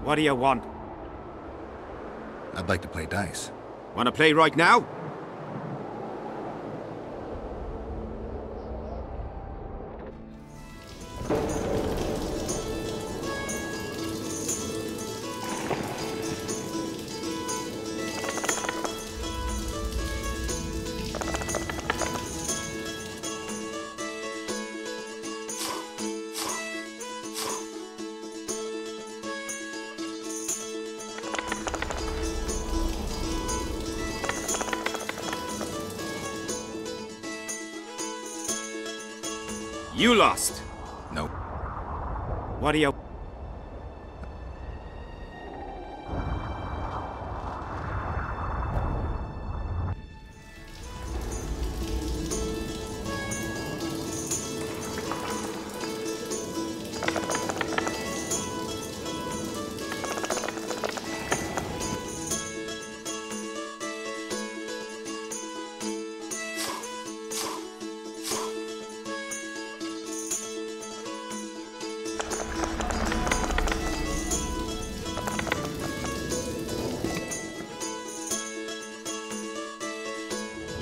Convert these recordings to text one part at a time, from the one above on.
What do you want? I'd like to play dice. Want to play right now? You lost. Nope. What do you...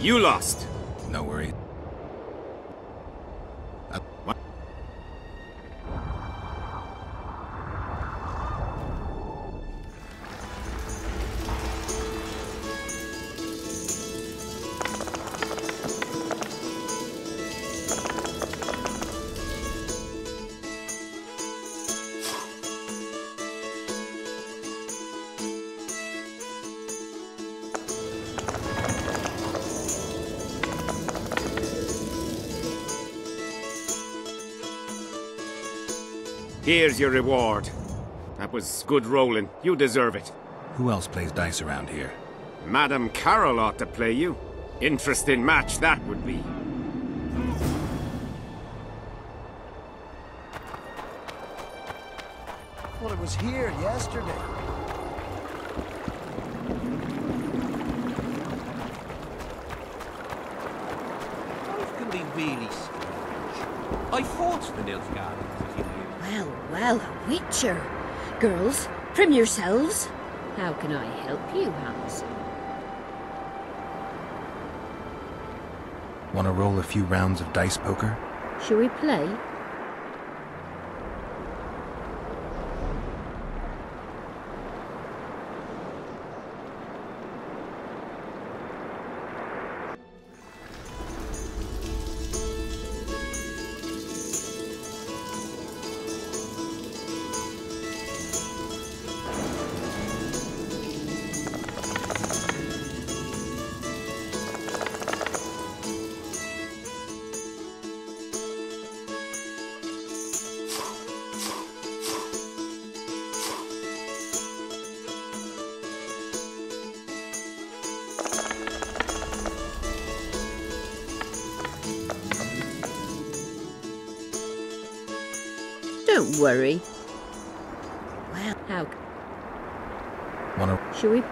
You lost. No worries. What? Here's your reward. That was good rolling. You deserve it. Who else plays dice around here? Madam Carol ought to play you. Interesting match that would be. Well, it was here yesterday. Life can be really strange. I fought the Nilfgaard as you knew. Well, well, a witcher. Girls, trim yourselves. How can I help you, Hans? Want to roll a few rounds of dice poker? Shall we play? Don't worry. Well, how... Want to... Shall we...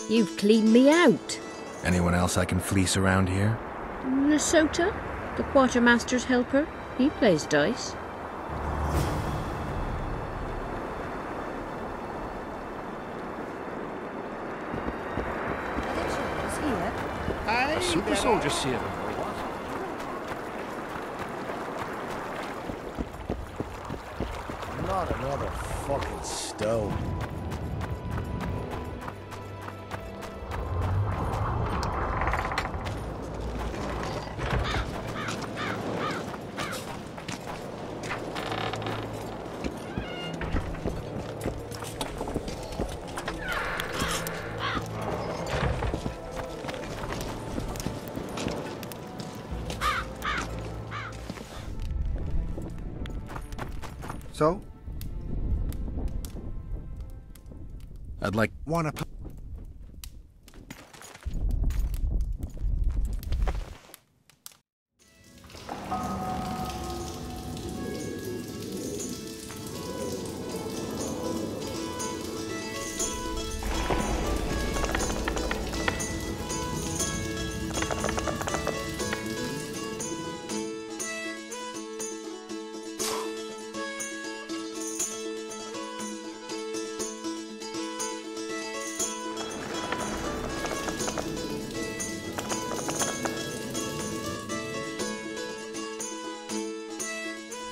You've cleaned me out. Anyone else I can fleece around here? Lesota, the quartermaster's helper. He plays dice. A super soldier sailor. Not another fucking stone. So? I'd like... Wanna...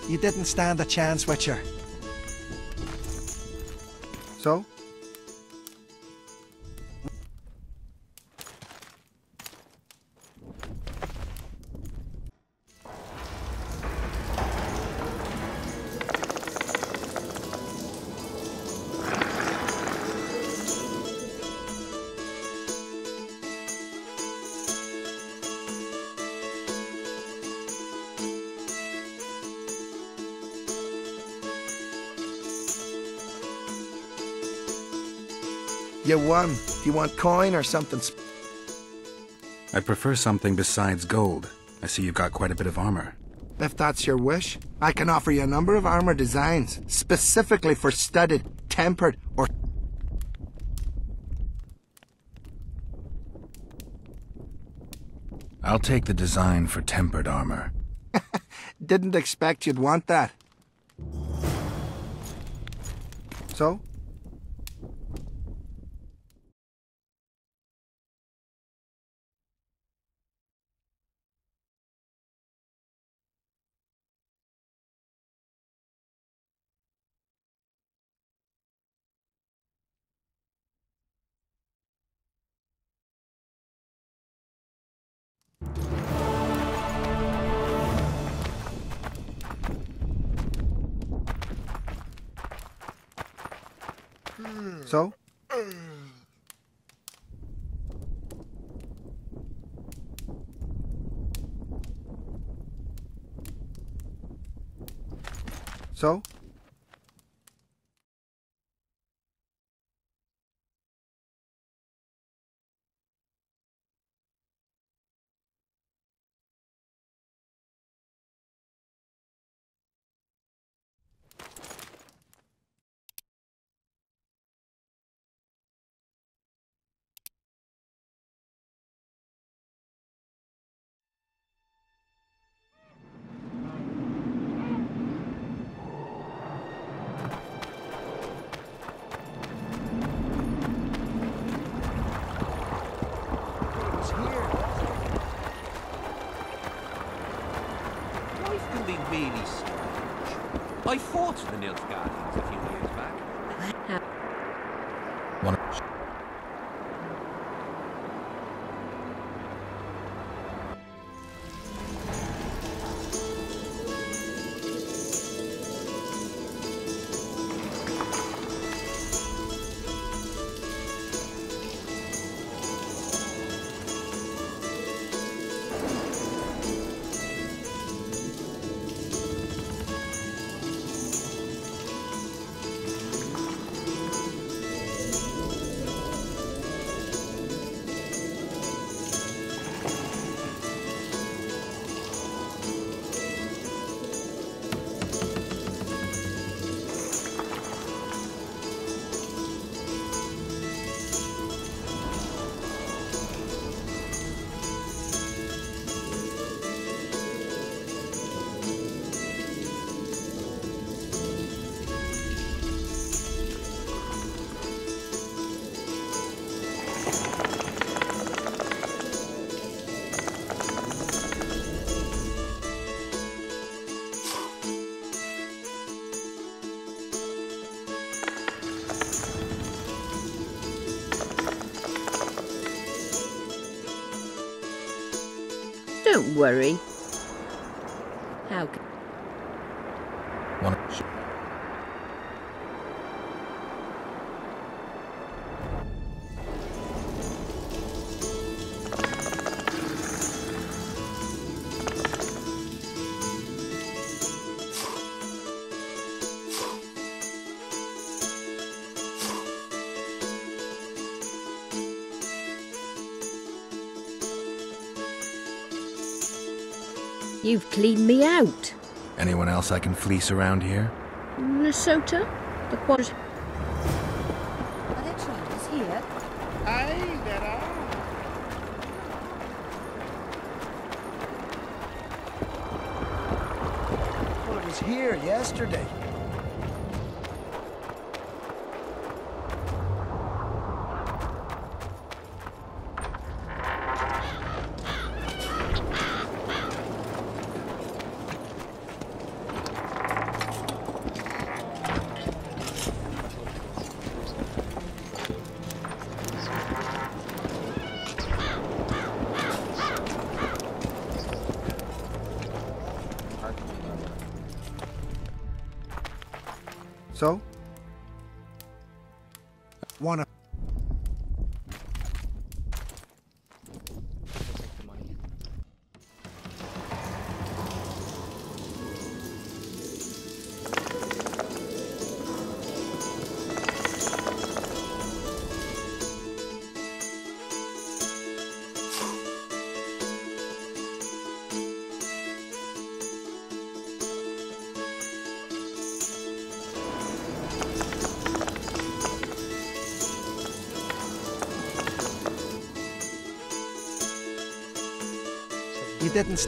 You didn't stand a chance, Witcher. So? You won. Do you want coin or something? I'd prefer something besides gold. I see you've got quite a bit of armor. If that's your wish, I can offer you a number of armor designs, specifically for studded, tempered, or... I'll take the design for tempered armor. Didn't expect you'd want that. So? So? So? Life can be really strange. I fought the Nilfgaardians a few years back. One... Don't worry. How can... One... You've cleaned me out. Anyone else I can fleece around here? Lesotho? The quarters. Are there trainers here? Aye, there are. Well, it was here yesterday. So? Wanna... You didn't...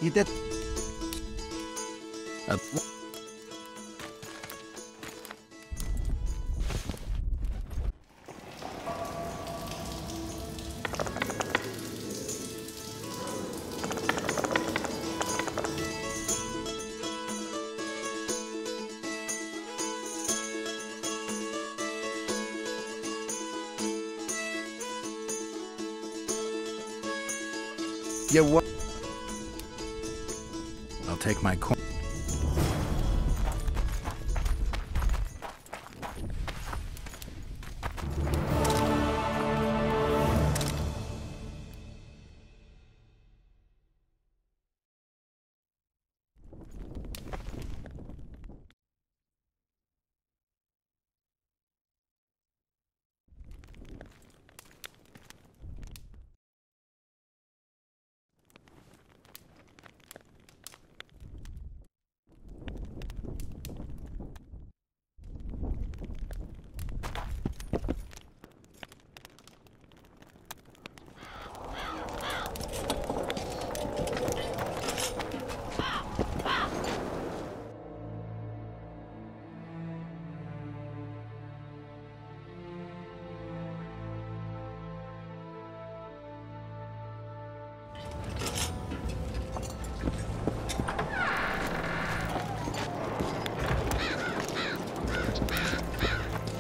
You did... You what? I'll take my coin.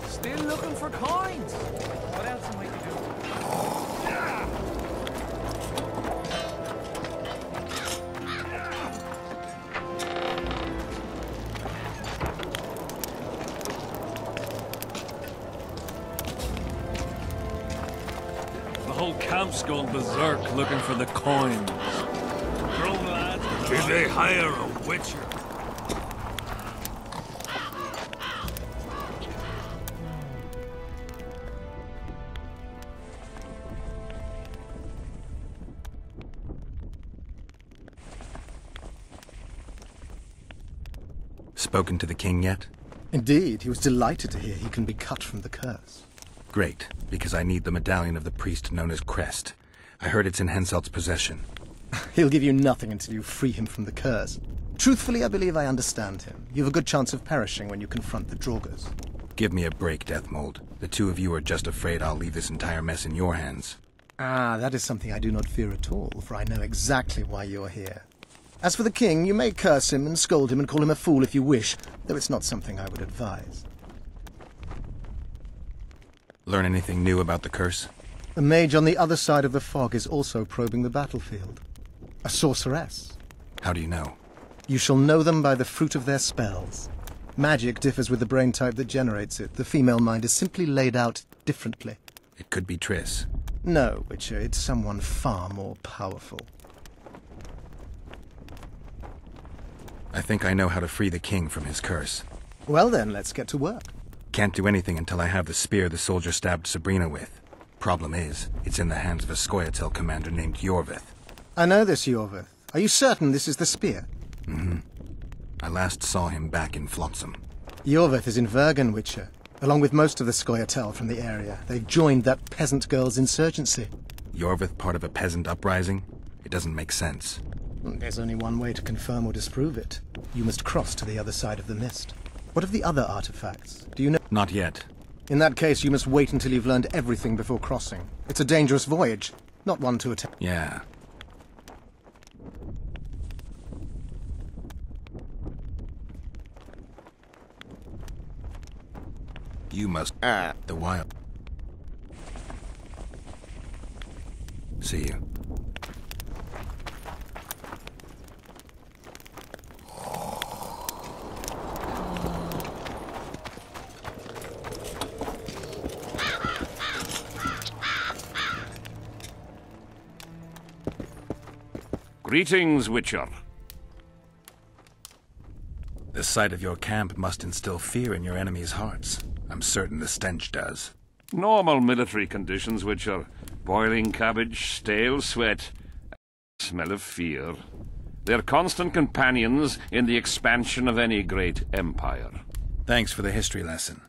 Still looking for coins. What else am I to do? The whole camp's gone berserk looking for the coins. Grown lads. Did they hire a witcher? Spoken to the king yet? Indeed, he was delighted to hear he can be cut from the curse. Great, because I need the medallion of the priest known as Crest. I heard it's in Henselt's possession. He'll give you nothing until you free him from the curse. Truthfully, I believe I understand him. You have a good chance of perishing when you confront the Draugrs. Give me a break, Deathmold. The two of you are just afraid I'll leave this entire mess in your hands. Ah, that is something I do not fear at all, for I know exactly why you're here. As for the king, you may curse him and scold him and call him a fool if you wish, though it's not something I would advise. Learn anything new about the curse? The mage on the other side of the fog is also probing the battlefield. A sorceress. How do you know? You shall know them by the fruit of their spells. Magic differs with the brain type that generates it. The female mind is simply laid out differently. It could be Triss. No, Witcher, it's someone far more powerful. I think I know how to free the king from his curse. Well then, let's get to work. Can't do anything until I have the spear the soldier stabbed Sabrina with. Problem is, it's in the hands of a Scoia'tael commander named Yorvith. I know this Yorvith. Are you certain this is the spear? Mm-hmm. I last saw him back in Flotsam. Yorvith is in Vergen, Witcher, along with most of the Scoia'tael from the area. They've joined that peasant girl's insurgency. Yorvith part of a peasant uprising? It doesn't make sense. There's only one way to confirm or disprove it. You must cross to the other side of the mist. What of the other artifacts? Do you know? Not yet. In that case, you must wait until you've learned everything before crossing. It's a dangerous voyage, not one to attempt. Yeah. You must... the wild... See you. Greetings, Witcher. The sight of your camp must instill fear in your enemies' hearts. I'm certain the stench does. Normal military conditions, Witcher. Boiling cabbage, stale sweat, smell of fear. They're constant companions in the expansion of any great empire. Thanks for the history lesson.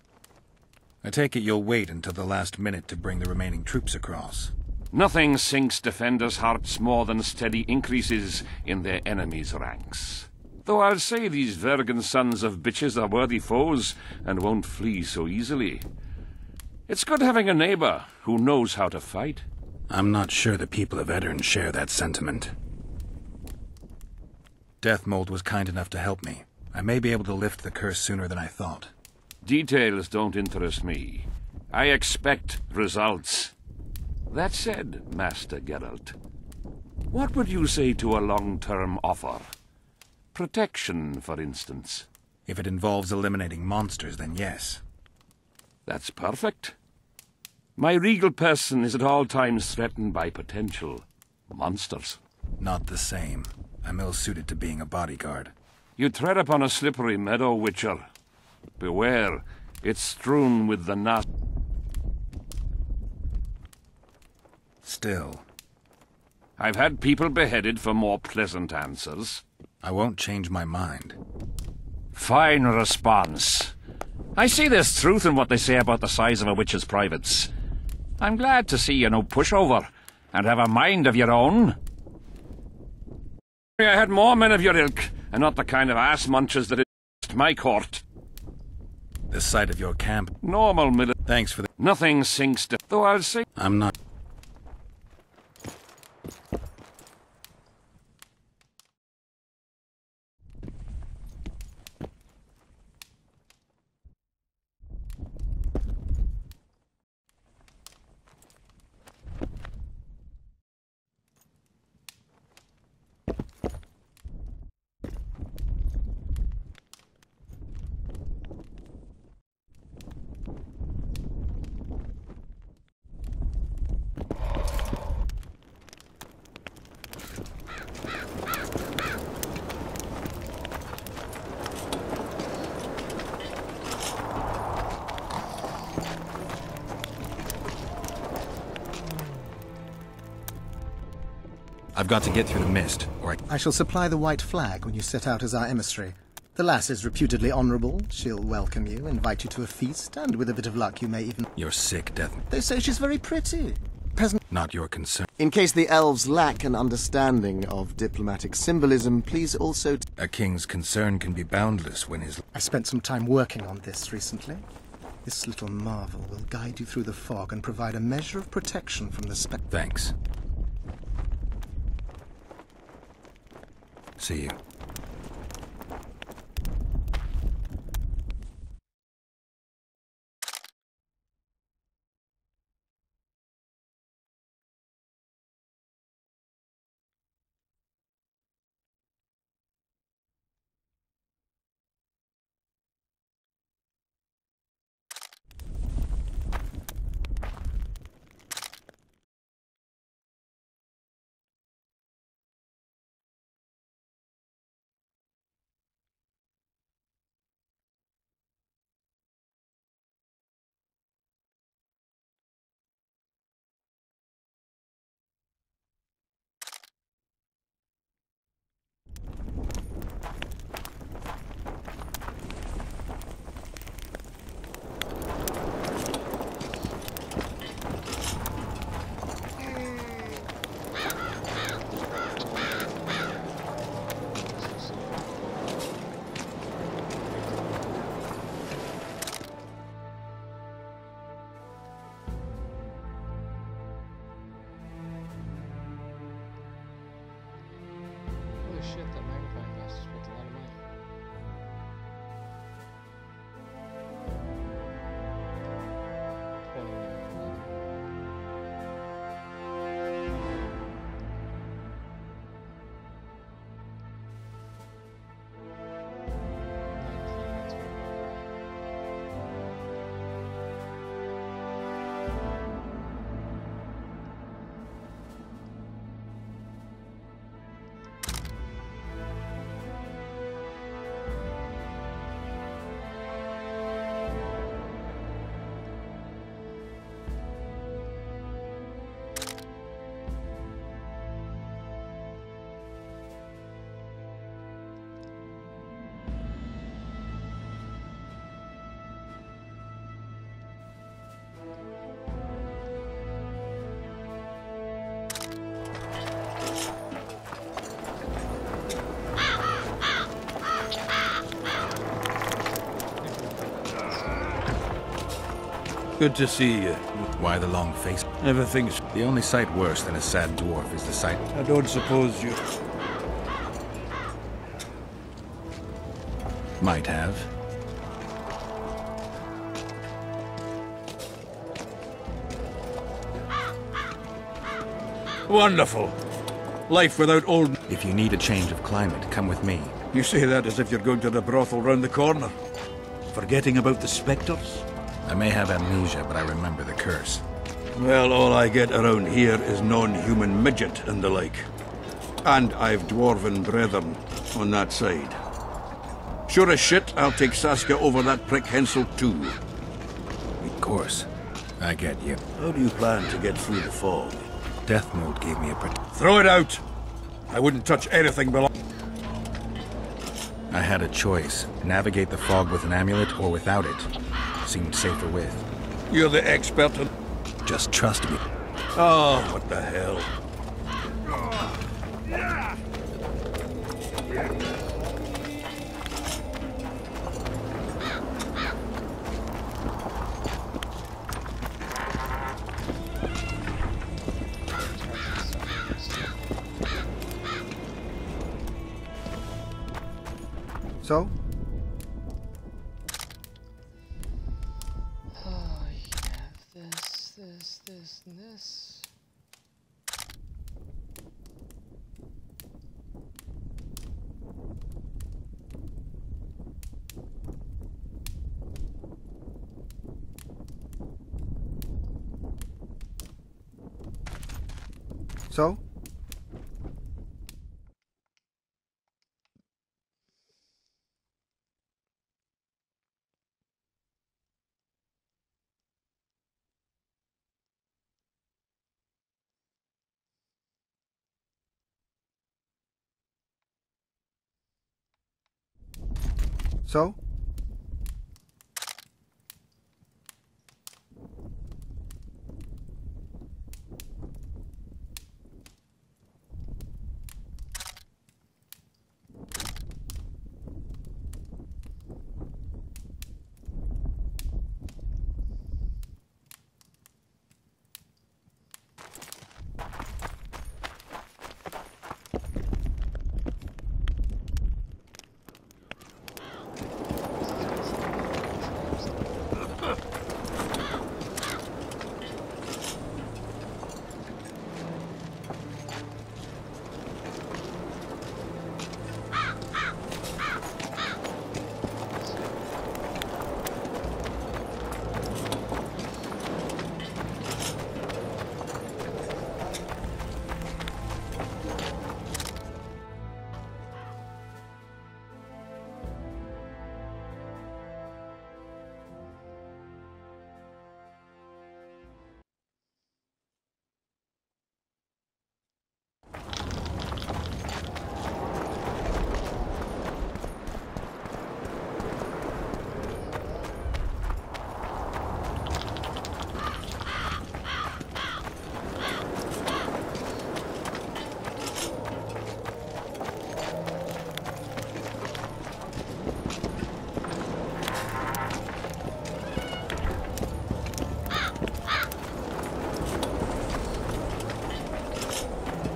I take it you'll wait until the last minute to bring the remaining troops across. Nothing sinks defenders' hearts more than steady increases in their enemies' ranks. Though I'll say these Vergen sons of bitches are worthy foes and won't flee so easily. It's good having a neighbor who knows how to fight. I'm not sure the people of Eddern share that sentiment. Deathmold was kind enough to help me. I may be able to lift the curse sooner than I thought. Details don't interest me. I expect results. That said, Master Geralt, what would you say to a long-term offer? Protection, for instance. If it involves eliminating monsters, then yes. That's perfect. My regal person is at all times threatened by potential monsters. Not the same. I'm ill-suited to being a bodyguard. You tread upon a slippery meadow, Witcher. Beware, it's strewn with the nasty. Still. I've had people beheaded for more pleasant answers. I won't change my mind. Fine response. I see there's truth in what they say about the size of a witch's privates. I'm glad to see you're no pushover, and have a mind of your own. I had more men of your ilk, and not the kind of ass-munchers that is my court. The sight of your camp... Normal military... Thanks for the... Nothing sinks to... Though I'll say... I'm not... I've got to get through the mist, or I shall supply the white flag when you set out as our emissary. The lass is reputedly honourable. She'll welcome you, invite you to a feast, and with a bit of luck you may even... You're sick, Death. They say she's very pretty. Peasant... Not your concern. In case the elves lack an understanding of diplomatic symbolism, please also... A king's concern can be boundless when his... I spent some time working on this recently. This little marvel will guide you through the fog and provide a measure of protection from the Thanks. See you. Good to see you. Why the long face? Everything's... The only sight worse than a sad dwarf is the sight... I don't suppose you... Might have. Wonderful. Life without old... If you need a change of climate, come with me. You say that as if you're going to the brothel round the corner. Forgetting about the spectres? I may have amnesia, but I remember the curse. Well, all I get around here is non-human midget and the like. And I've dwarven brethren on that side. Sure as shit, I'll take Saskia over that prick Hensel too. Of course. I get you. How do you plan to get through the fog? Death Mode gave me a Throw it out! I wouldn't touch anything below. I had a choice. Navigate the fog with an amulet or without it. Seemed safer with. You're the expert in... Just trust me. Oh, what the hell. So? Oh, yeah, this, and this. So? So?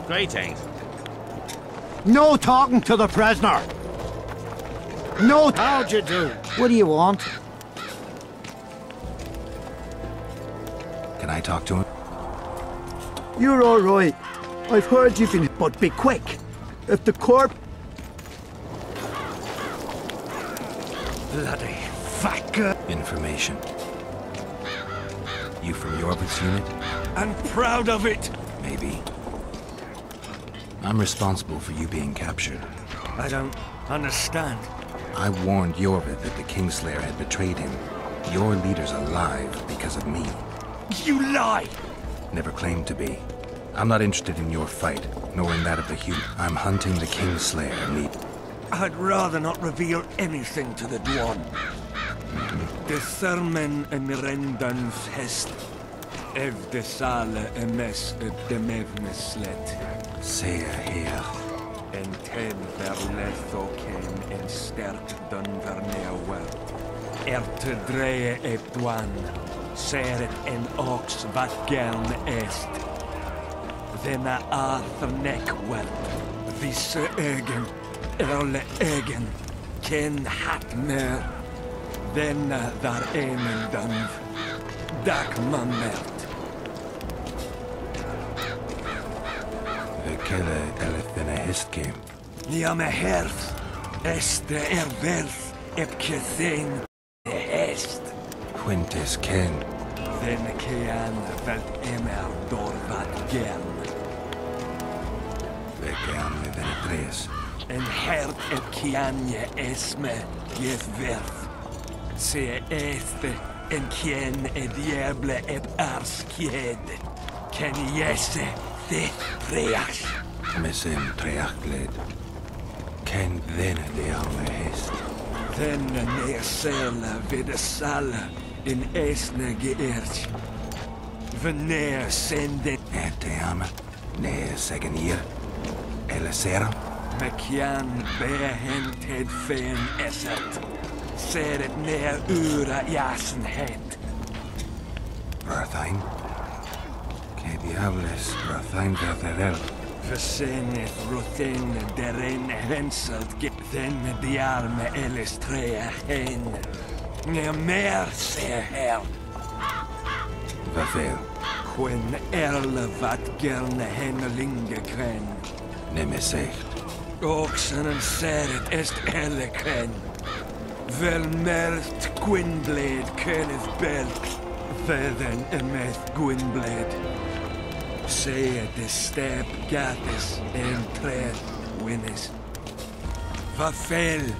Greetings. No talking to the prisoner. No. How'd you do? What do you want? Can I talk to him? You're all right. I've heard you've been... But be quick. If the corp... Bloody fucker. Information. You from Yorvik's unit? I'm proud of it. Maybe. I'm responsible for you being captured. I don't understand. I warned Yorvik that the Kingslayer had betrayed him. Your leader's alive because of me. You lie! Never claimed to be. I'm not interested in your fight, nor in that of the human. I'm hunting the Kingslayer, me. I'd rather not reveal anything to the Dwan. The sermon and rendans hest. Evde sale emes ut demevneslet. Say here. En ten verletho ken en sterk dun verneerweld. Erte dreie ebdwan. Seret en ox wat gern est. Denna arthur nekweld. Visse egen. Erle egen. Ken hat mer. Denna dar emen dunv. Dak mammert. We kille eleth histgame. Nia me herf. Este werf. Epke thing. Hest. Quintus ken. Den kean velt emer dorvat gern. We gaan met tres. En hert kianje esme jes verf. Se este en kien diable ars kied. Ken jesse de preas. Missem treachled. Ken then de alle hist. Den neerselle vid sale in esne geërtj. Wanneer sendet Eteame. Nee, zeggen hier. Elisera. Mekian behented fen esset. Ser het neer ura jasen het. Rathain. Que diables Rathain verderel. Versenet rothen deren henselt den diarme elistrea hen. Neer meer ser her. Vervel. Quen erle wat gerne hennelinge kren. Nemesecht. Oxen en seret est elle kren. Vel mert Gwynblade Kenneth Belk. Fedden emeth Gwynblade. Say de step gatis en tred winnes. Verfel.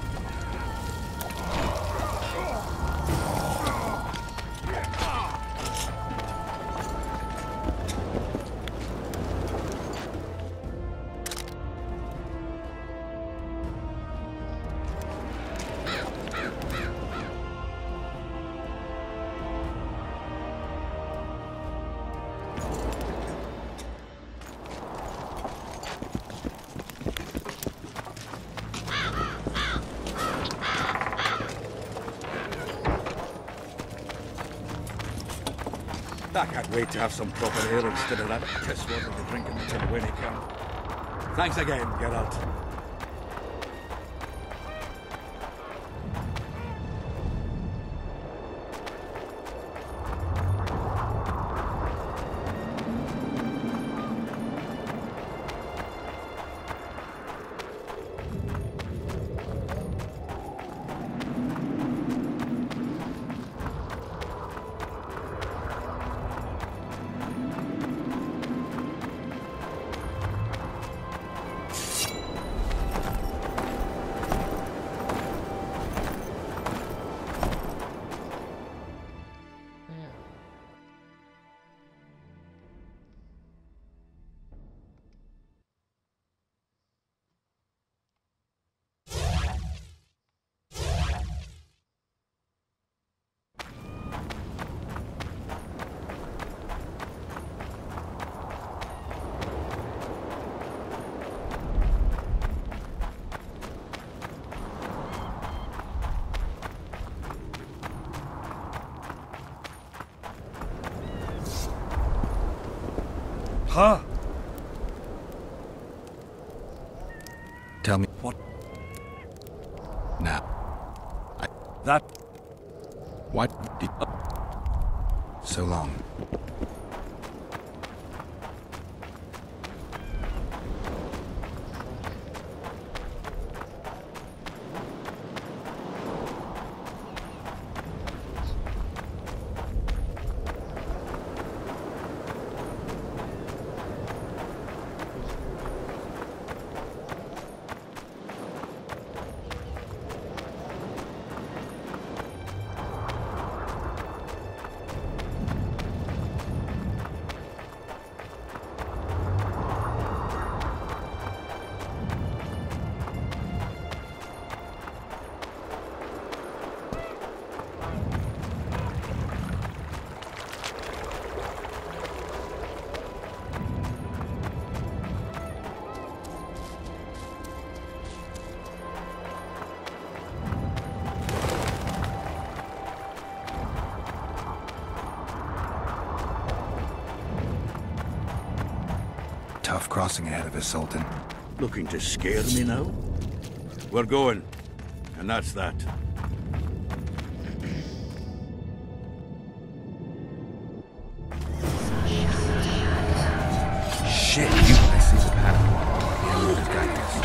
I can't wait to have some proper ale instead of that piss water to drink in the KAEDWENI camp. Thanks again, Geralt. Huh? Tell me. What? Now. That. What did... So long. tough crossing ahead of us, Sultan. Looking to scare me now? We're going. And that's that. Shit, I see the pattern. The Emerald is guiding us.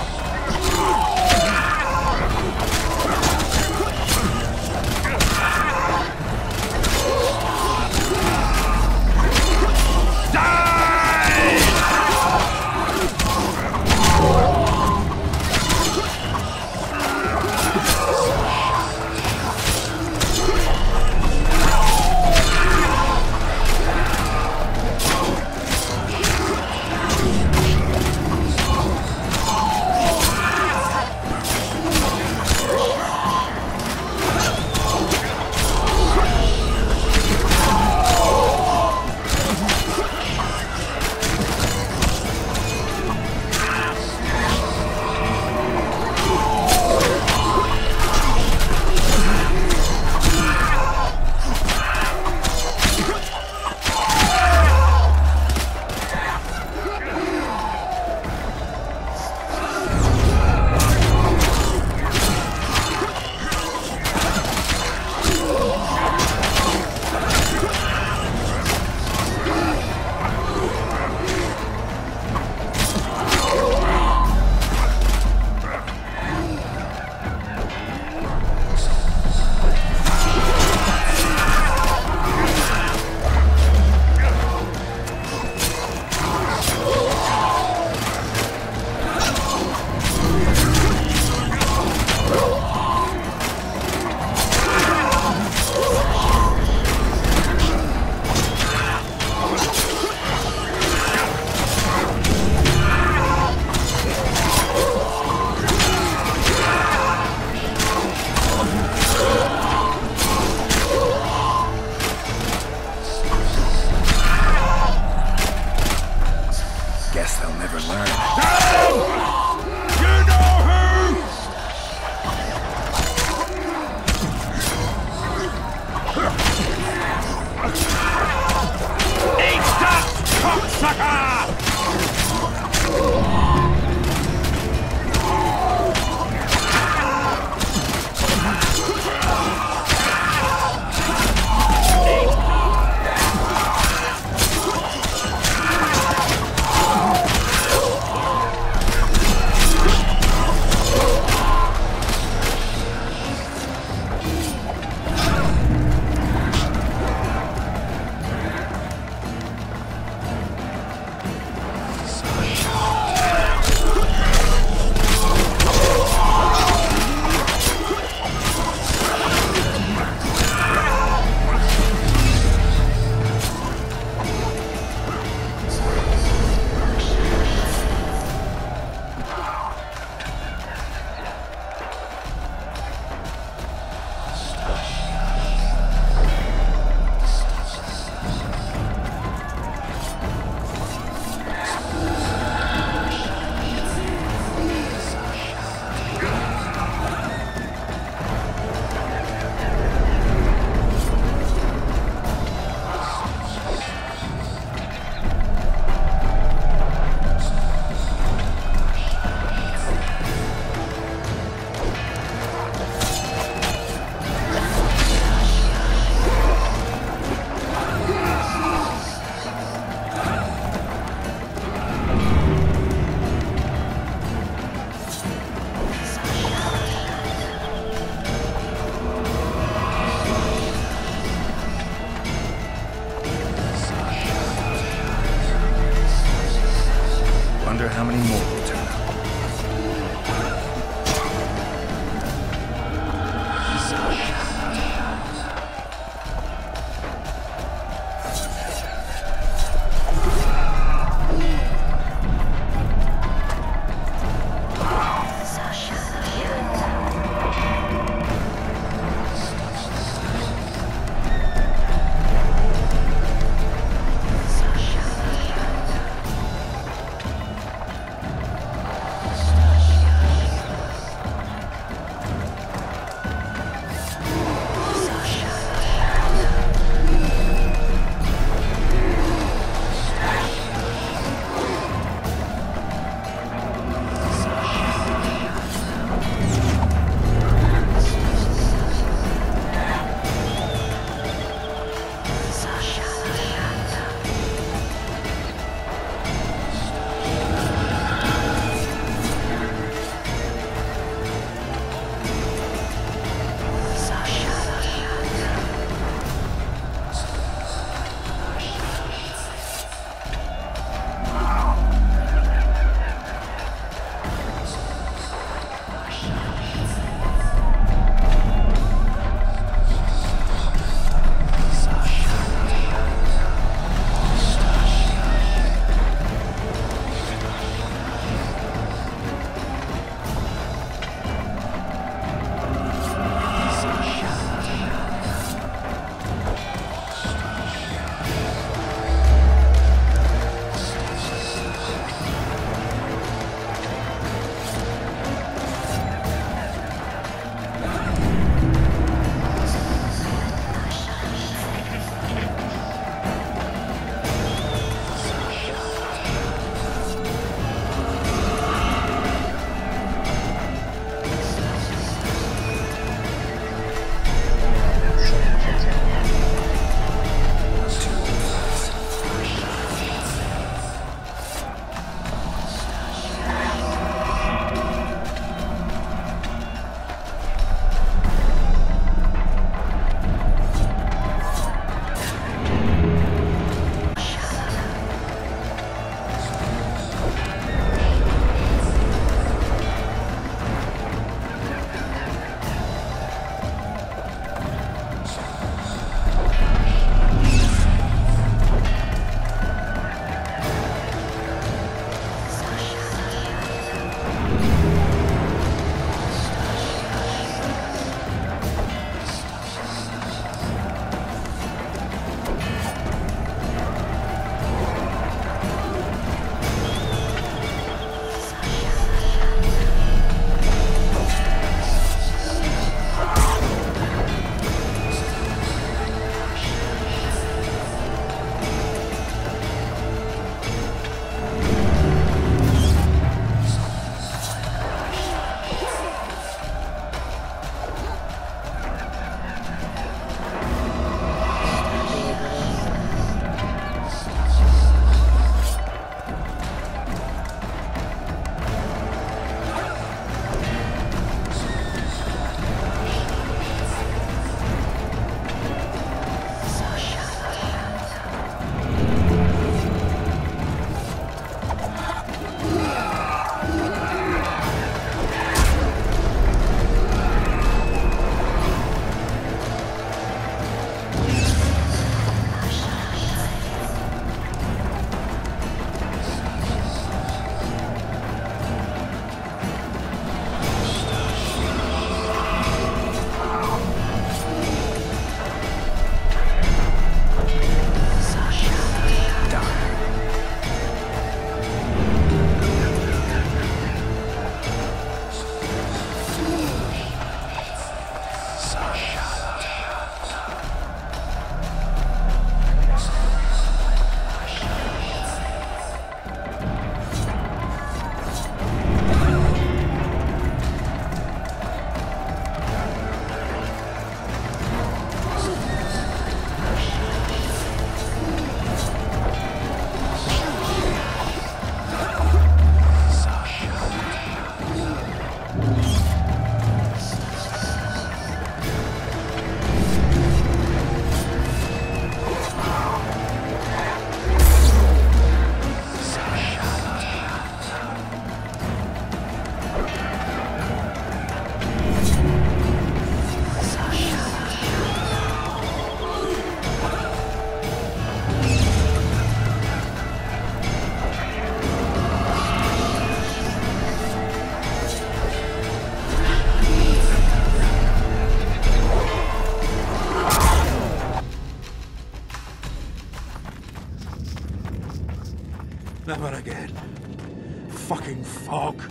fucking fog.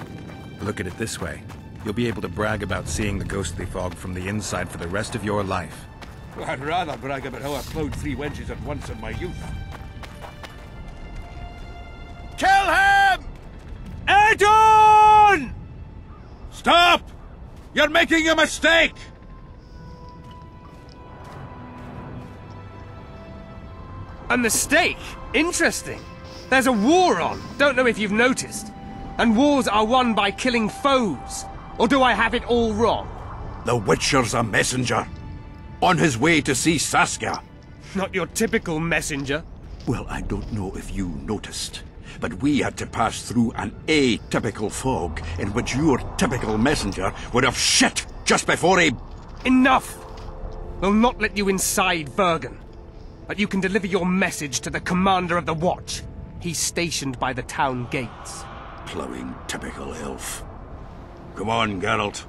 Look at it this way. You'll be able to brag about seeing the ghostly fog from the inside for the rest of your life. I'd rather brag about how I plowed 3 wenches at once in my youth. Kill him! Edon! Stop! You're making a mistake! A mistake? Interesting. There's a war on. Don't know if you've noticed. And wars are won by killing foes. Or do I have it all wrong? The Witcher's a messenger. On his way to see Saskia. Not your typical messenger. Well, I don't know if you noticed, but we had to pass through an atypical fog in which your typical messenger would have shit just before he... Enough! We'll not let you inside Vergen. But you can deliver your message to the commander of the watch. He's stationed by the town gates. Plowing typical elf. Come on, Geralt.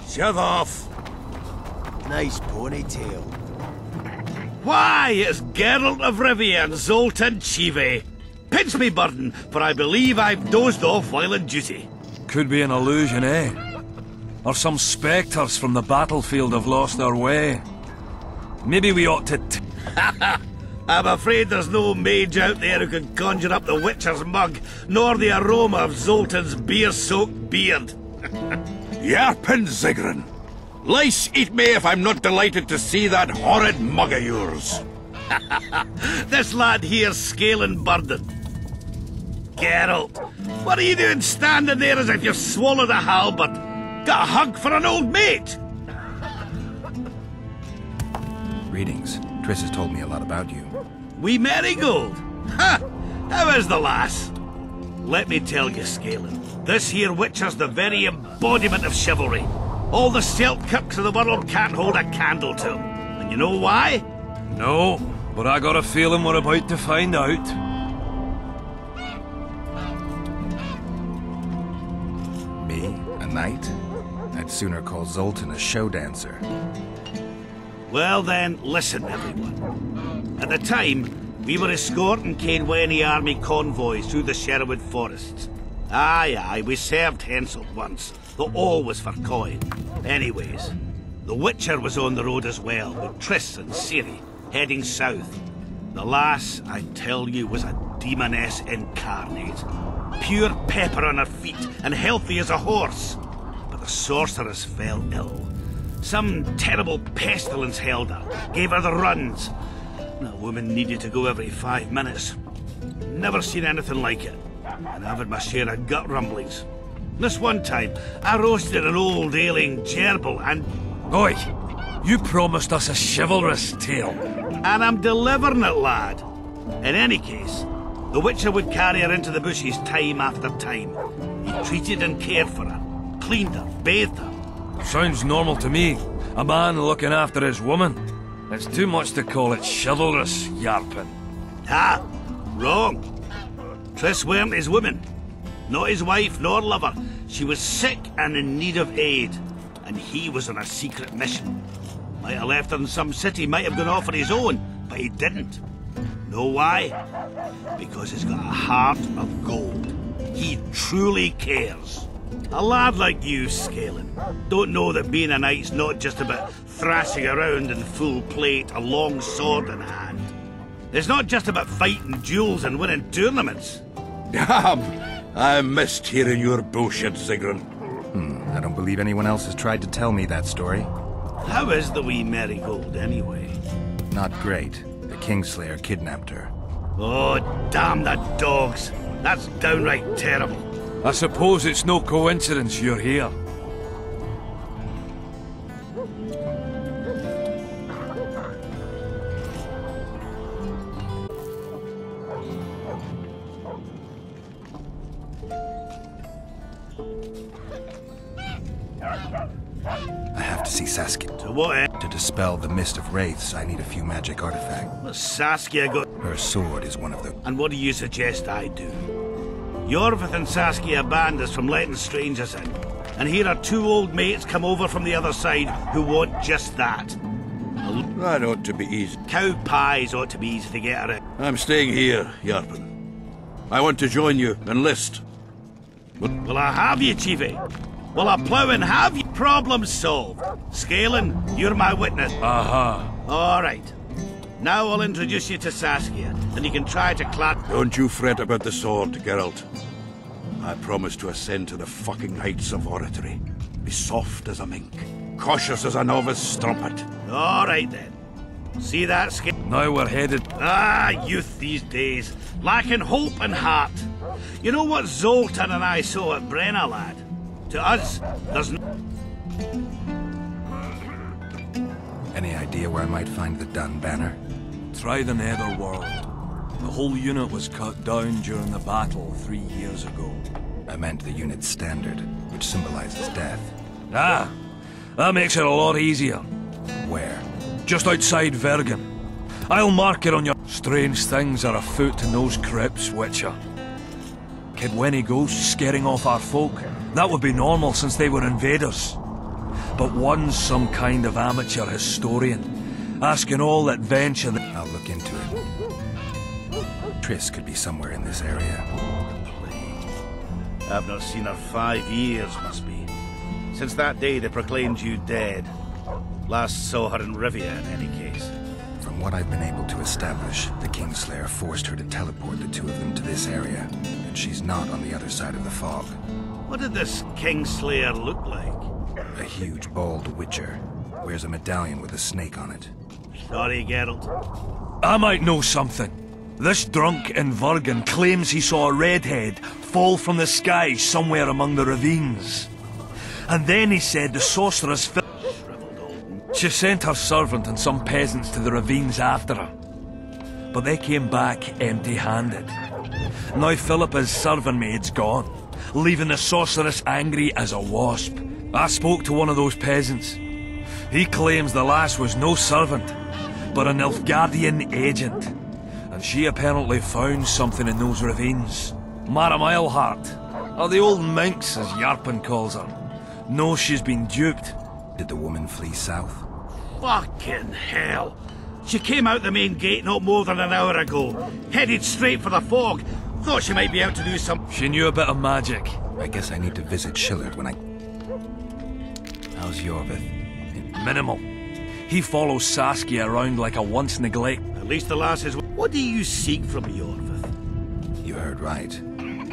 Shove off! Nice ponytail. Why, it's Geralt of Rivia and Zoltan Chive. Pinch me, Burden, for I believe I've dozed off while in duty. Could be an illusion, eh? Or some spectres from the battlefield have lost their way. Maybe we ought to... I'm afraid there's no mage out there who can conjure up the Witcher's mug, nor the aroma of Zoltan's beer-soaked beard. Yarpin Zigrin! Lice eat me if I'm not delighted to see that horrid mug of yours. This lad here's scaling Burden. Geralt, what are you doing standing there as if you've swallowed a halberd? Got a hug for an old mate? Greetings. Triss has told me a lot about you. Wee Marigold? Ha! How is the lass? Let me tell you, Scalen, this here Witcher's the very embodiment of chivalry. All the Selkirks of the world can't hold a candle to him. And you know why? No, but I got a feeling we're about to find out. Me? A knight? I'd sooner call Zoltan a show dancer. Well then, listen everyone. At the time, we were escorting KAEDWENI army convoys through the Sherwood forests. Aye, we served Henselt once, though all was for coin. Anyways, the Witcher was on the road as well, with Triss and Ciri, heading south. The lass, I tell you, was a demoness incarnate. Pure pepper on her feet, and healthy as a horse. But the sorceress fell ill. Some terrible pestilence held her, gave her the runs. The woman needed to go every 5 minutes. Never seen anything like it. And I've had my share of gut rumblings. This one time, I roasted an old ailing gerbil and... Oi! You promised us a chivalrous tale. And I'm delivering it, lad. In any case, the Witcher would carry her into the bushes time after time. He treated and cared for her, cleaned her, bathed her. Sounds normal to me. A man looking after his woman. It's too much to call it chivalrous, Yarpin. Ah, wrong. Triss weren't his woman. Not his wife nor lover. She was sick and in need of aid. And he was on a secret mission. Might have left her in some city, might have gone off on his own, but he didn't. Know why? Because he's got a heart of gold. He truly cares. A lad like you, Scalen, don't know that being a knight's not just about thrashing around in full plate, a long sword in hand. It's not just about fighting duels and winning tournaments. I missed hearing your bullshit, Zigrin. I don't believe anyone else has tried to tell me that story. How is the wee Marigold, anyway? Not great. The Kingslayer kidnapped her. Oh, damn the dogs. That's downright terrible. I suppose it's no coincidence you're here. I have to see Saskia. To what end? To dispel the mist of wraiths, I need a few magic artifacts. What's Saskia got? Her sword is one of them. And what do you suggest I do? Yorvith and Saskia banned us from letting strangers in. And here are two old mates come over from the other side who want just that. That ought to be easy. Cow pies ought to be easy to get around. I'm staying here, Yarpen. I want to join you, enlist. Will I have you, Chiefy? Will I plough and have you? Problem solved. Scalen, you're my witness. Aha. All right. Now I'll introduce you to Saskia, and you can try to clap. Don't you fret about the sword, Geralt. I promise to ascend to the fucking heights of oratory. Be soft as a mink, cautious as a novice strumpet. All right then. See that, Scale? Now we're headed. Ah, youth these days, lacking hope and heart. You know what Zoltan and I saw at Brenna, lad? To us, there's no... Any idea where I might find the Dun banner? Try the Netherworld. The whole unit was cut down during the battle 3 years ago. I meant the unit's standard, which symbolizes death. Ah, that makes it a lot easier. Where? Just outside Vergen. I'll mark it on your... Strange things are afoot in those crypts, Witcher. KAEDWENI ghosts scaring off our folk. That would be normal since they were invaders. But one's some kind of amateur historian, asking all that venture that... I'll look into it. Triss could be somewhere in this area. I've not seen her 5 years, must be. Since that day they proclaimed you dead. Last saw her in Rivia, in any case. From what I've been able to establish, the Kingslayer forced her to teleport the two of them to this area, and she's not on the other side of the fog. What did this Kingslayer look like? A huge, bald witcher. Wears a medallion with a snake on it. Sorry, Geralt. I might know something. This drunk in Vergen claims he saw a redhead fall from the sky somewhere among the ravines. And then he said the sorceress... She sent her servant and some peasants to the ravines after her. But they came back empty-handed. Now Philippa's servant maid's gone, leaving the sorceress angry as a wasp. I spoke to one of those peasants. He claims the lass was no servant, but an Nilfgaardian agent. And she apparently found something in those ravines. Mara Milehart, or the old minx as Yarpen calls her. Knows she's been duped. Did the woman flee south? Fucking hell! She came out the main gate not more than an hour ago, headed straight for the fog. Thought she might be out to do some... She knew a bit of magic. I guess I need to visit Shillard when I... How's Yorvith? Minimal. He follows Saskia around like a once-neglect. At least the lass is... What do you seek from Yorvith? You heard right.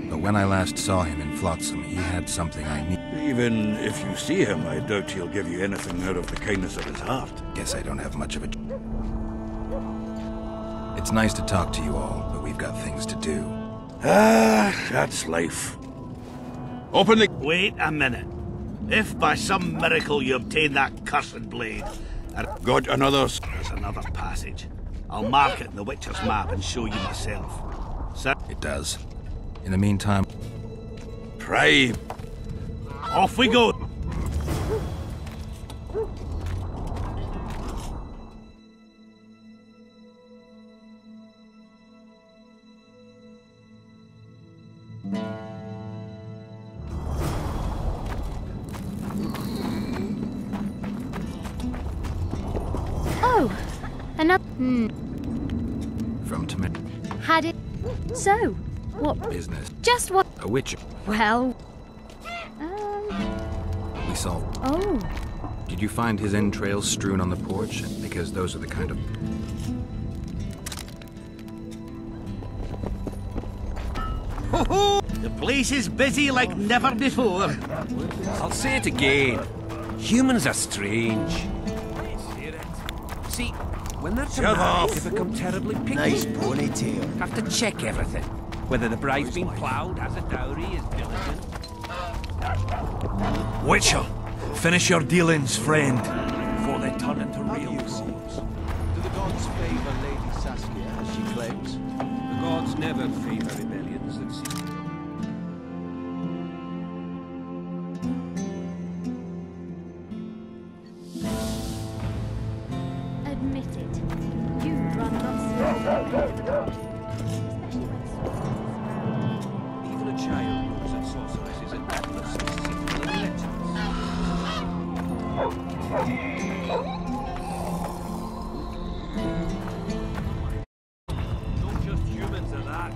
But when I last saw him in Flotsam, he had something I need. Even if you see him, I doubt he'll give you anything out of the kindness of his heart. Guess I don't have much of a... It's nice to talk to you all, but we've got things to do. Ah, that's life. Open the... Wait a minute. If by some miracle you obtain that cursed blade... Got another... There's another passage. I'll mark it in the Witcher's map and show you myself. It does. In the meantime... Pray. Off we go! Oh, another... From Timid. Had it... So, what... Business. Just what... A witcher. Well... We saw... Oh. Did you find his entrails strewn on the porch? Because those are the kind of... Ho-ho! The place is busy like never before. I'll say it again. Humans are strange. See, when they're Shut dramatic, off. they become terribly picky. Nice ponytail. Have to check everything. Whether the bride's been ploughed, has a dowry, is diligent. Witcher, finish your dealings, friend, before they turn into real swords. Do the gods favour Lady Saskia as she claims? The gods never favour rebellions that seek. Admit it. You run upstairs. Even a child knows that sorceresses and atlas are simple legends. Not just humans are that.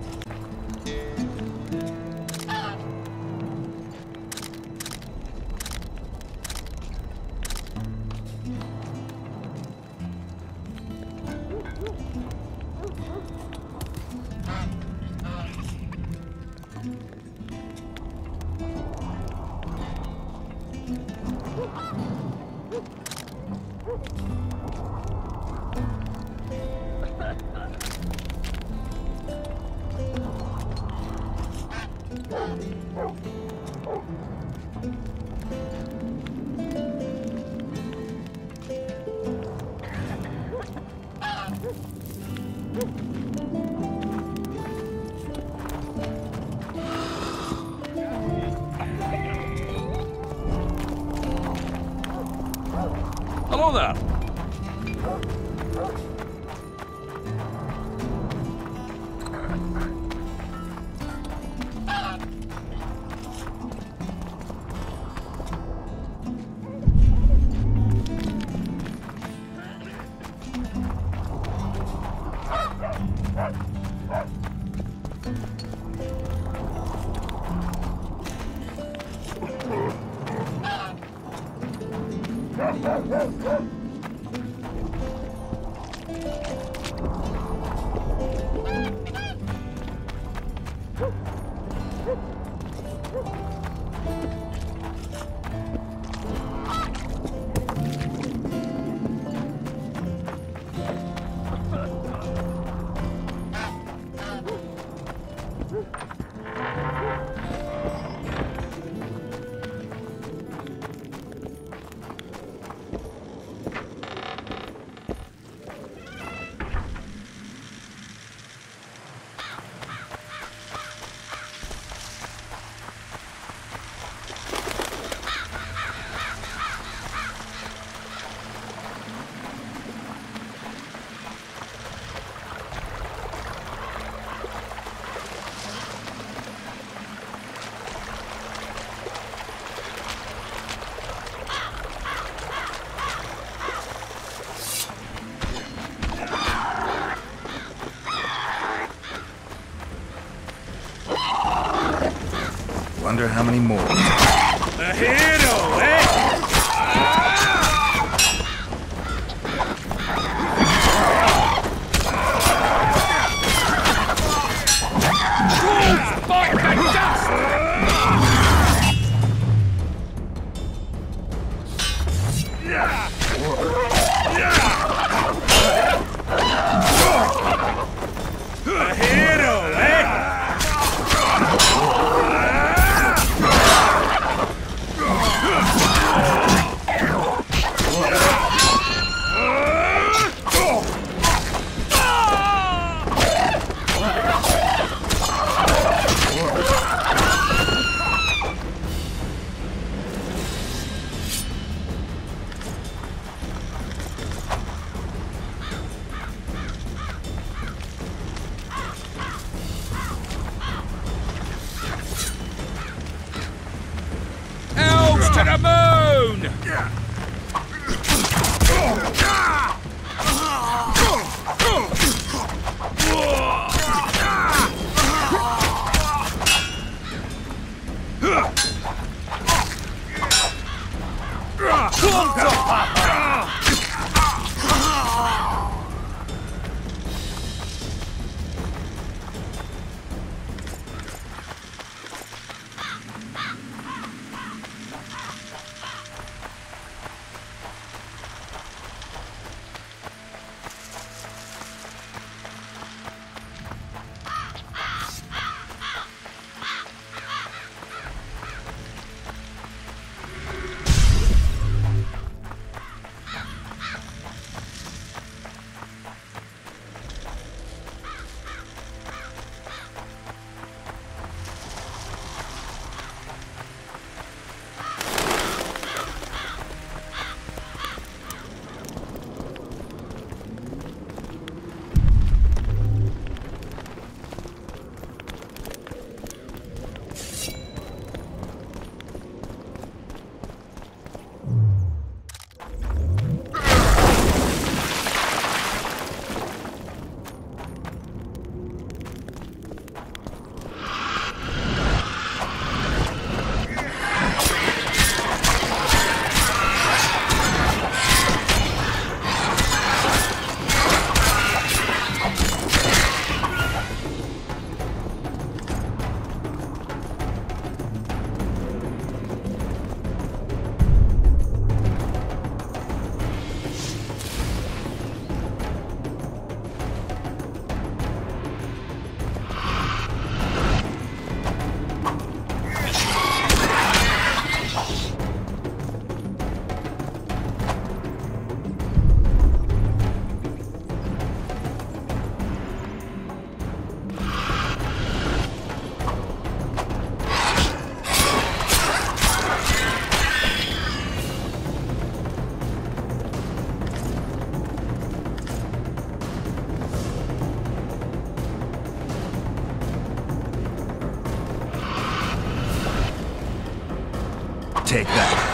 Hello there. Wonder how many more. A hero, eh? A hero, eh? Take that.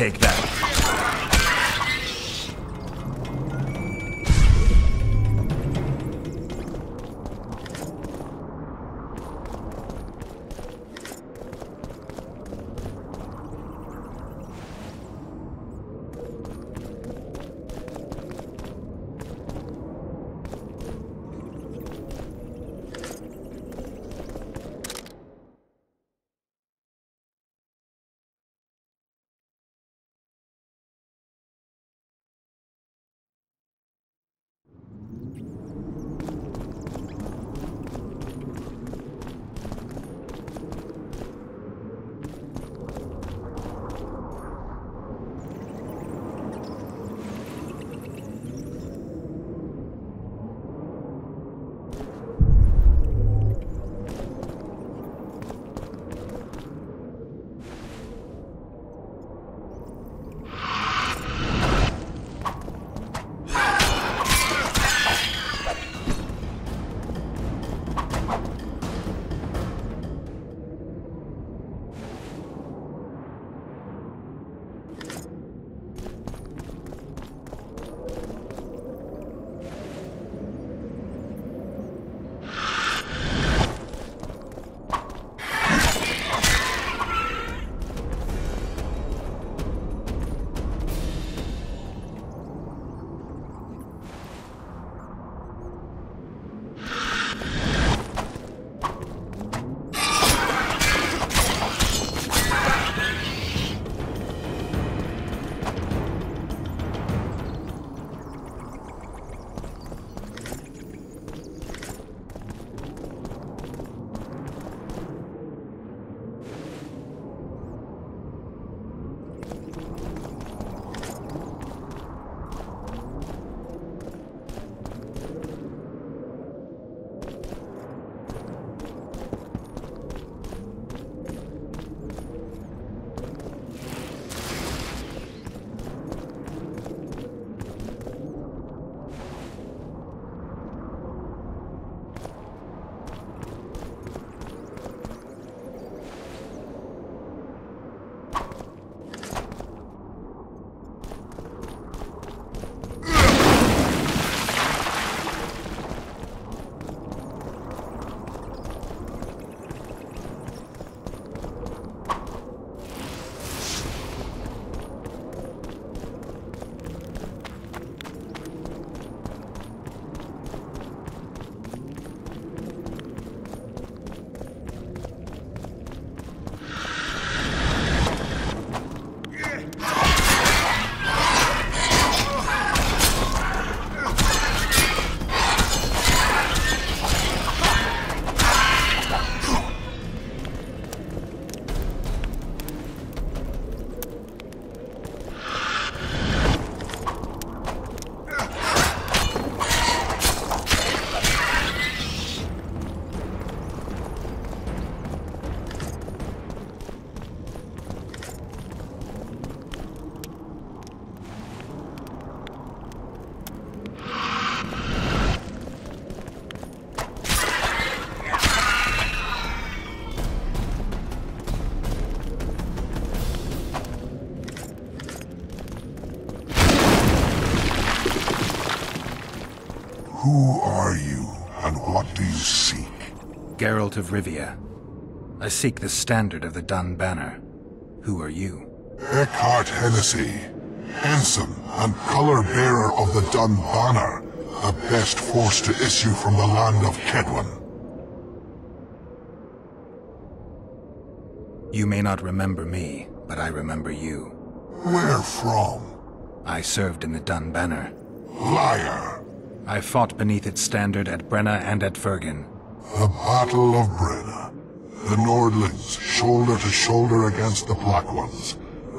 Take that. Geralt of Rivia. I seek the standard of the Dun Banner. Who are you? Eckhart Hennessy, ensign and color-bearer of the Dun Banner, the best force to issue from the land of KAEDWENI. You may not remember me, but I remember you. Where from? I served in the Dun Banner. Liar! I fought beneath its standard at Brenna and at Vergen. The Battle of Brenna. The Nordlings, shoulder to shoulder against the Black Ones.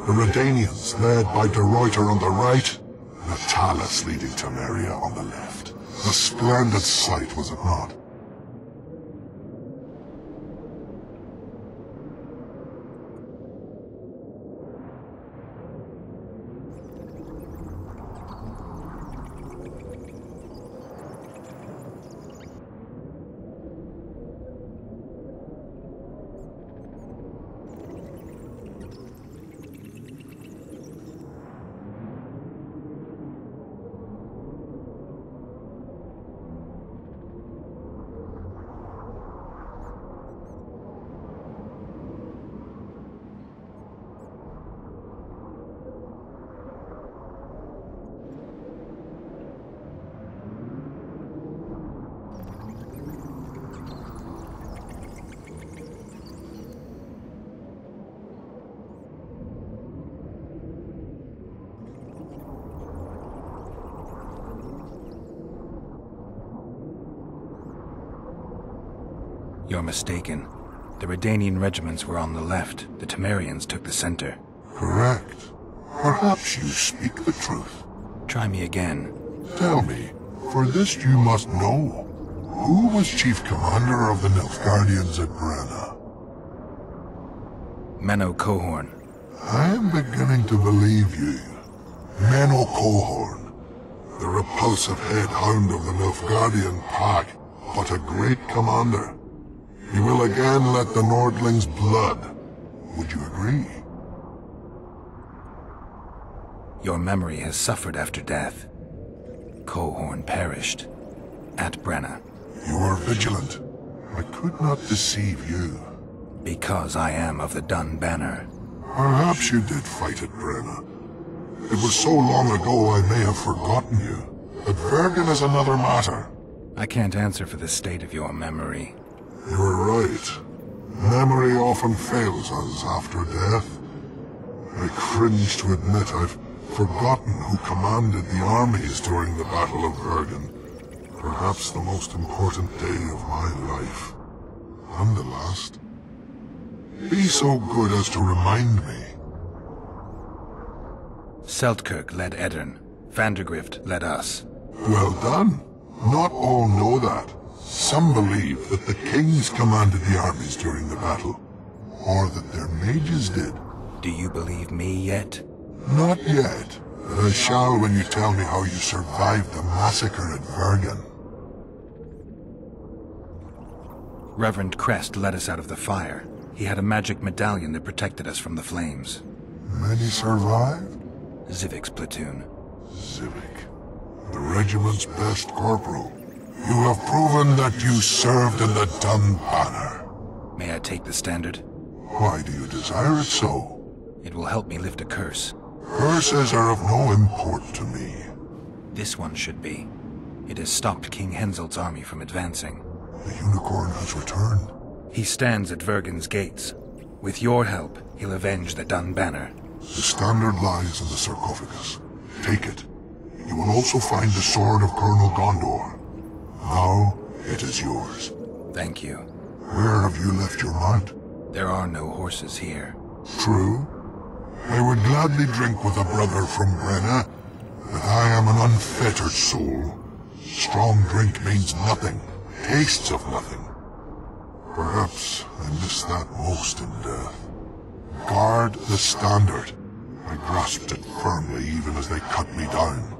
The Redanians, led by De Ruyter on the right. The Talus leading Temeria on the left. A splendid sight, was it not? You're mistaken. The Redanian regiments were on the left. The Temerians took the center. Correct. Perhaps you speak the truth. Try me again. Tell me, for this you must know. Who was chief commander of the Nilfgaardians at Brenna? Menno Cohorn. I am beginning to believe you. Menno Cohorn, the repulsive head hound of the Nilfgaardian pack, but a great commander. He will again let the Nordlings' blood. Would you agree? Your memory has suffered after death. Cohorn perished. At Brenna. You are vigilant. I could not deceive you. Because I am of the Dun Banner. Perhaps you did fight at Brenna. It was so long ago I may have forgotten you. But Vergen is another matter. I can't answer for the state of your memory. You're right. Memory often fails us after death. I cringe to admit I've forgotten who commanded the armies during the Battle of Vergen. Perhaps the most important day of my life. And the last. Be so good as to remind me. Seltkirk led Eddern. Vandergrift led us. Well done. Not all know that. Some believe that the kings commanded the armies during the battle, or that their mages did. Do you believe me yet? Not yet, but I shall when you tell me how you survived the massacre at Vergen. Reverend Crest led us out of the fire. He had a magic medallion that protected us from the flames. Many survived? Zivik's platoon. Zivik, the regiment's best corporal. You have proven that you served in the Dun Banner. May I take the standard? Why do you desire it so? It will help me lift a curse. Curses are of no import to me. This one should be. It has stopped King Henselt's army from advancing. The unicorn has returned. He stands at Vergen's gates. With your help, he'll avenge the Dun Banner. The standard lies in the sarcophagus. Take it. You will also find the sword of Colonel Gondor. Now, it is yours. Thank you. Where have you left your mount? There are no horses here. True. I would gladly drink with a brother from Brenna, but I am an unfettered soul. Strong drink means nothing, tastes of nothing. Perhaps I miss that most in death. Guard the standard. I grasped it firmly even as they cut me down.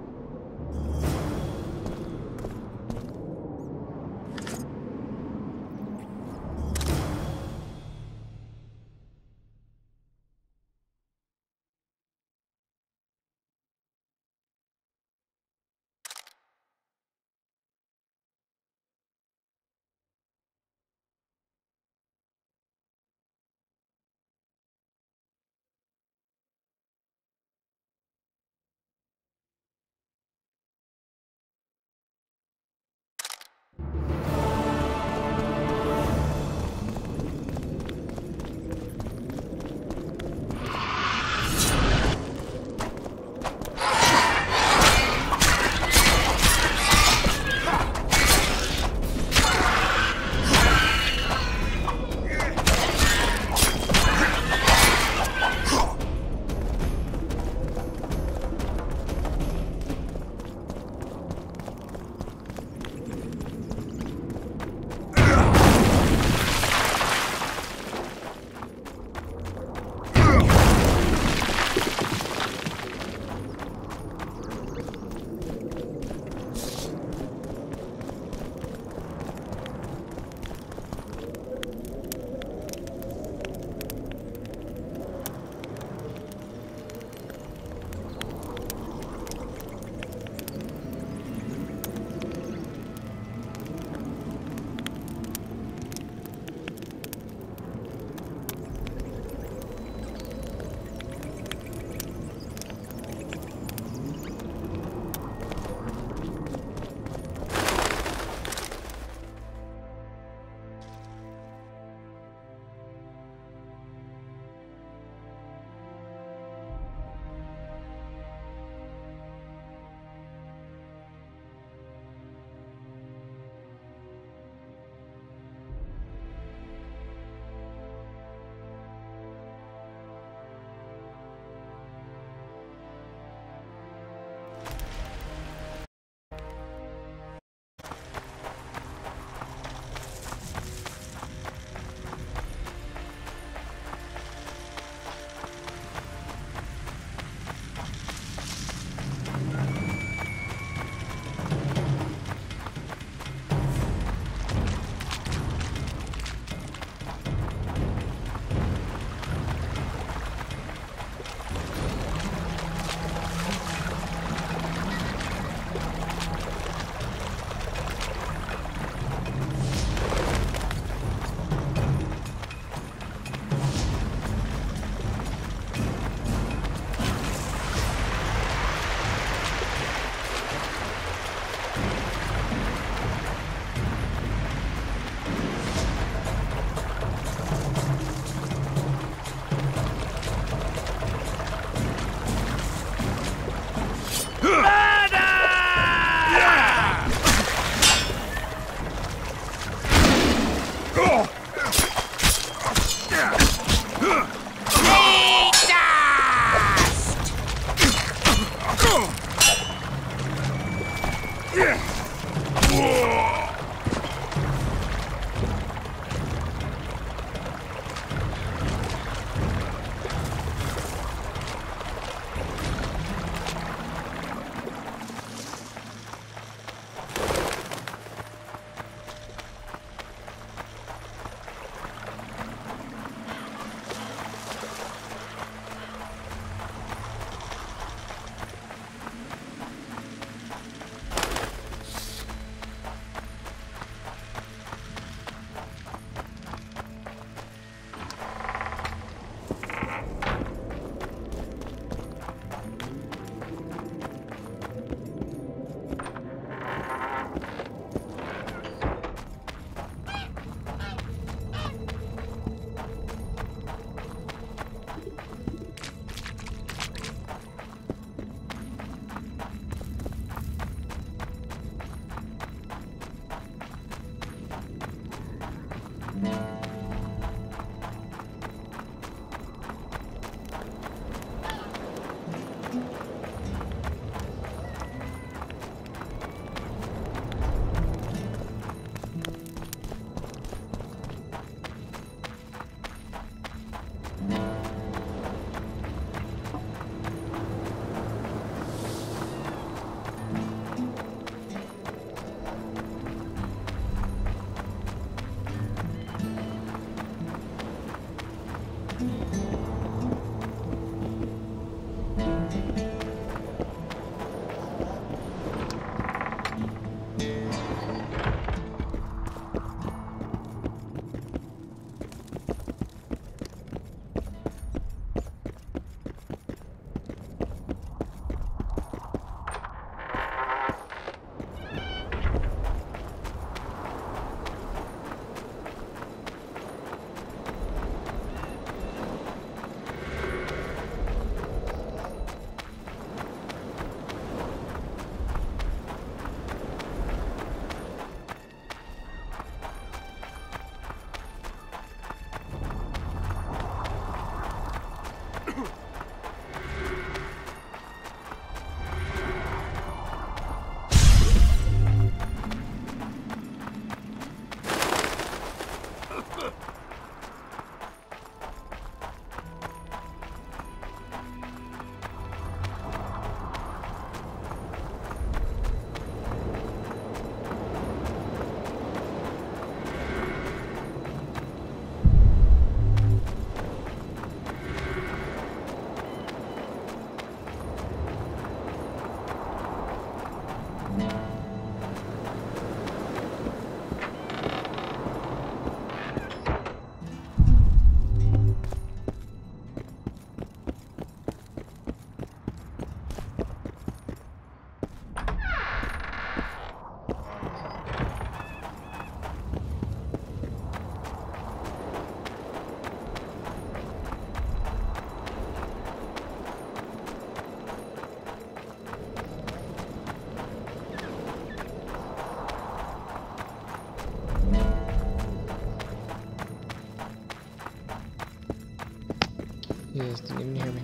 You guys didn't even hear me.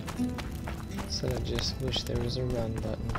Said I just wish there was a run button.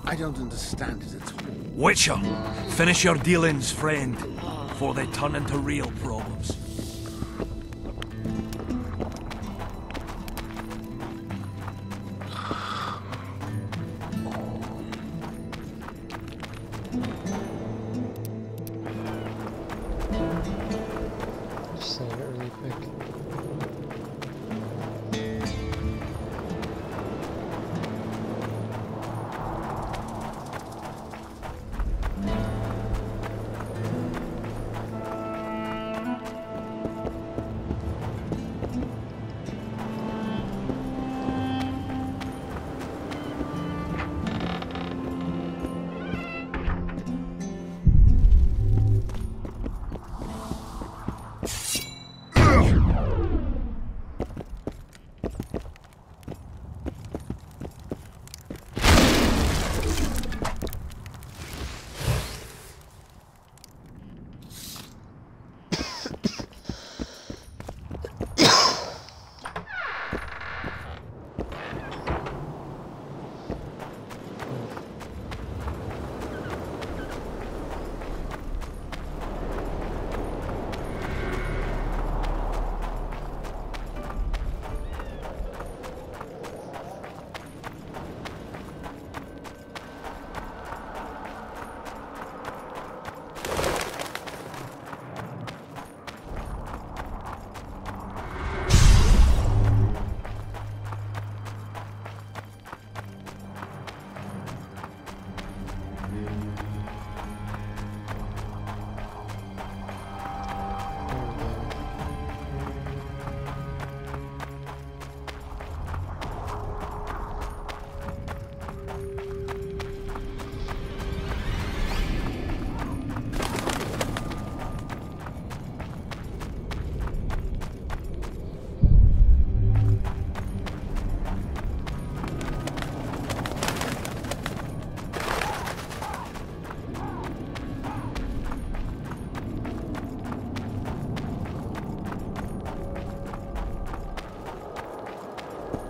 I don't understand it at all. Witcher, finish your dealings, friend, before they turn into real problems. Just save it really quick.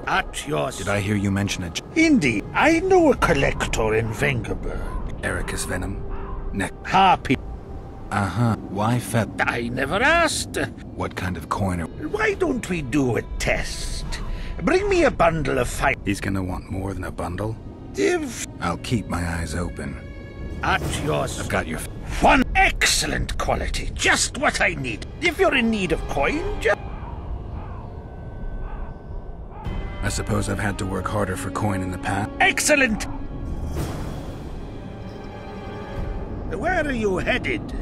At your... Did I hear you mention it? Indeed. I know a collector in Vengerberg. Ericus Venom? Happy. Uh-huh. Why Fed? I never asked. What kind of coin are... Why don't we do a test? Bring me a bundle of fine... He's gonna want more than a bundle? If... I'll keep my eyes open. At yours. I've got your... One excellent quality. Just what I need. If you're in need of coin, just... I suppose I've had to work harder for coin in the past. Excellent! Where are you headed?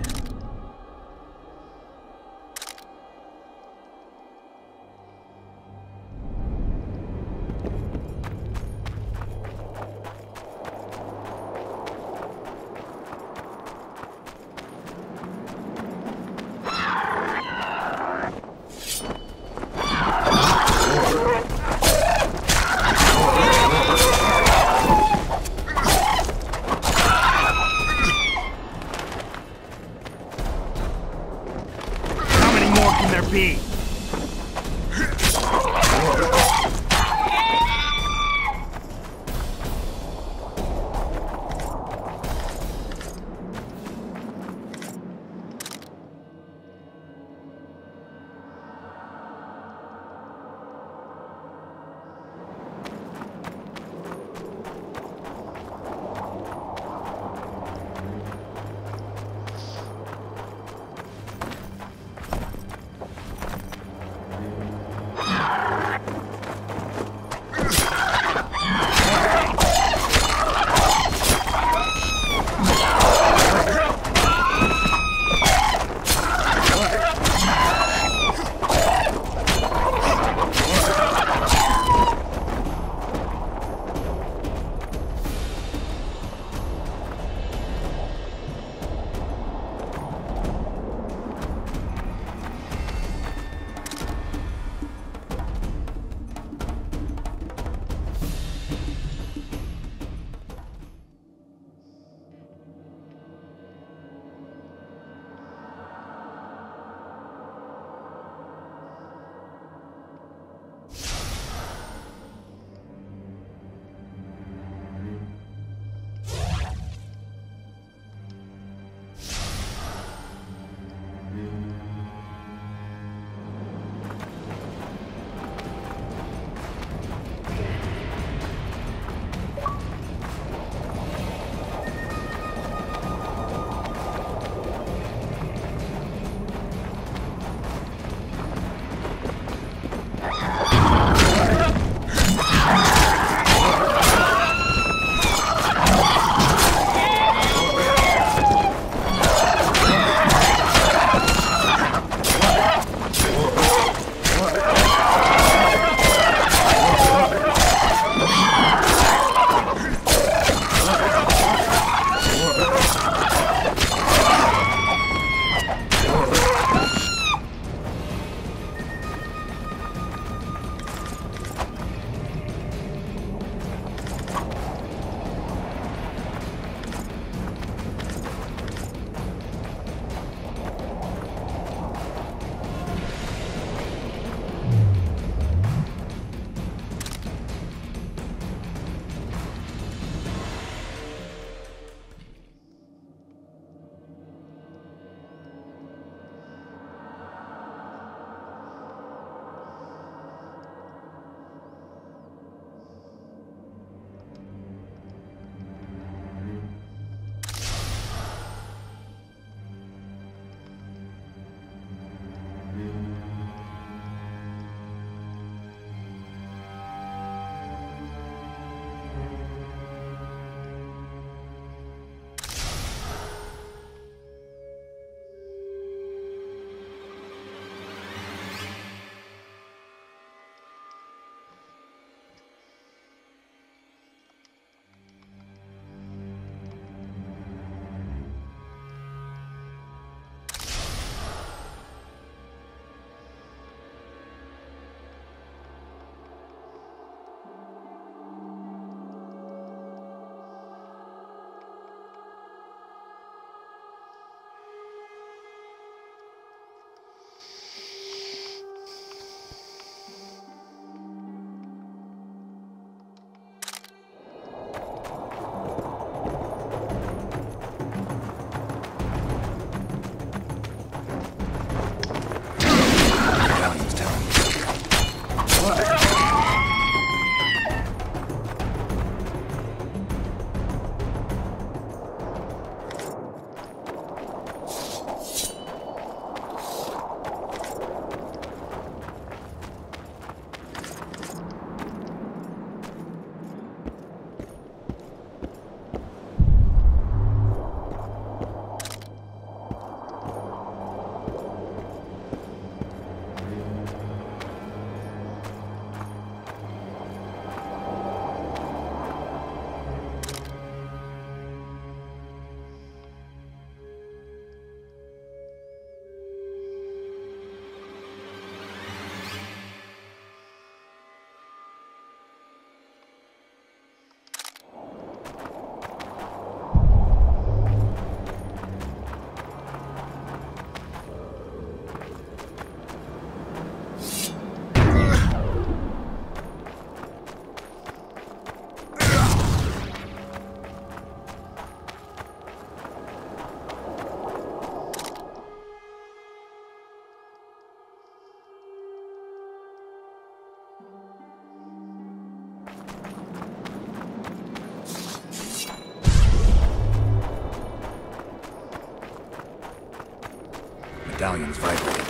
medallions vibrating.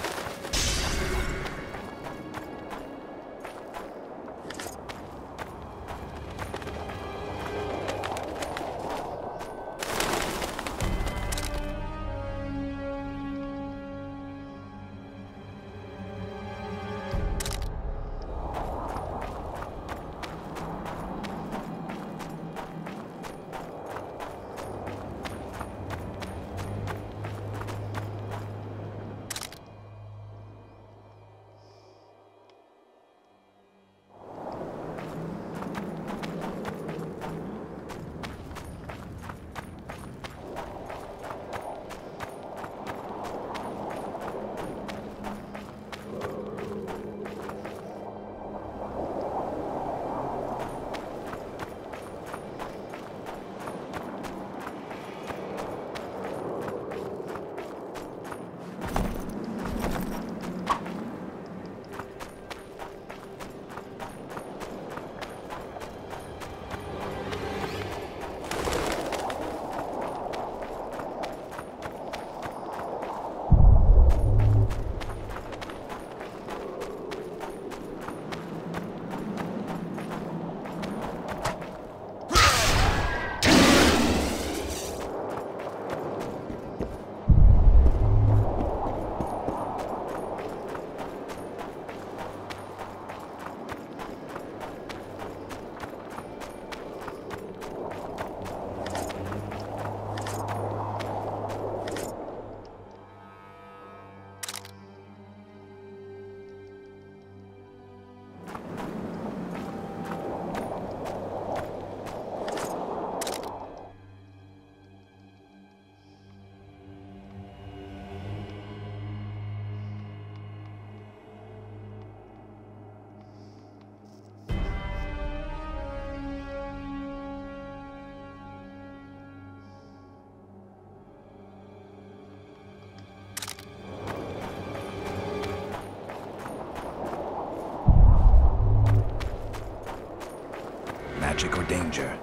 Magic or danger?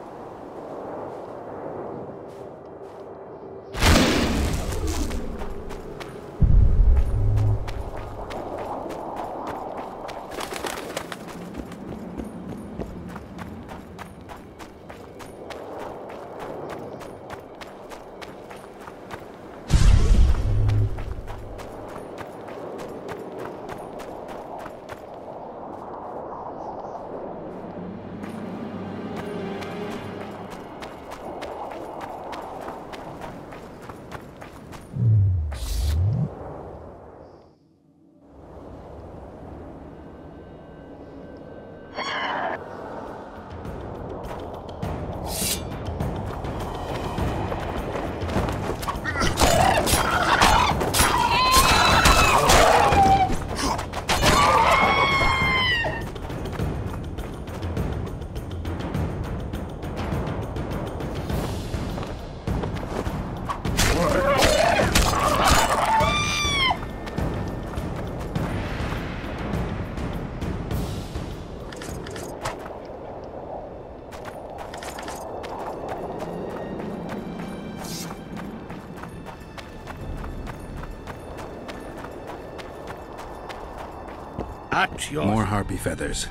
More harpy feathers.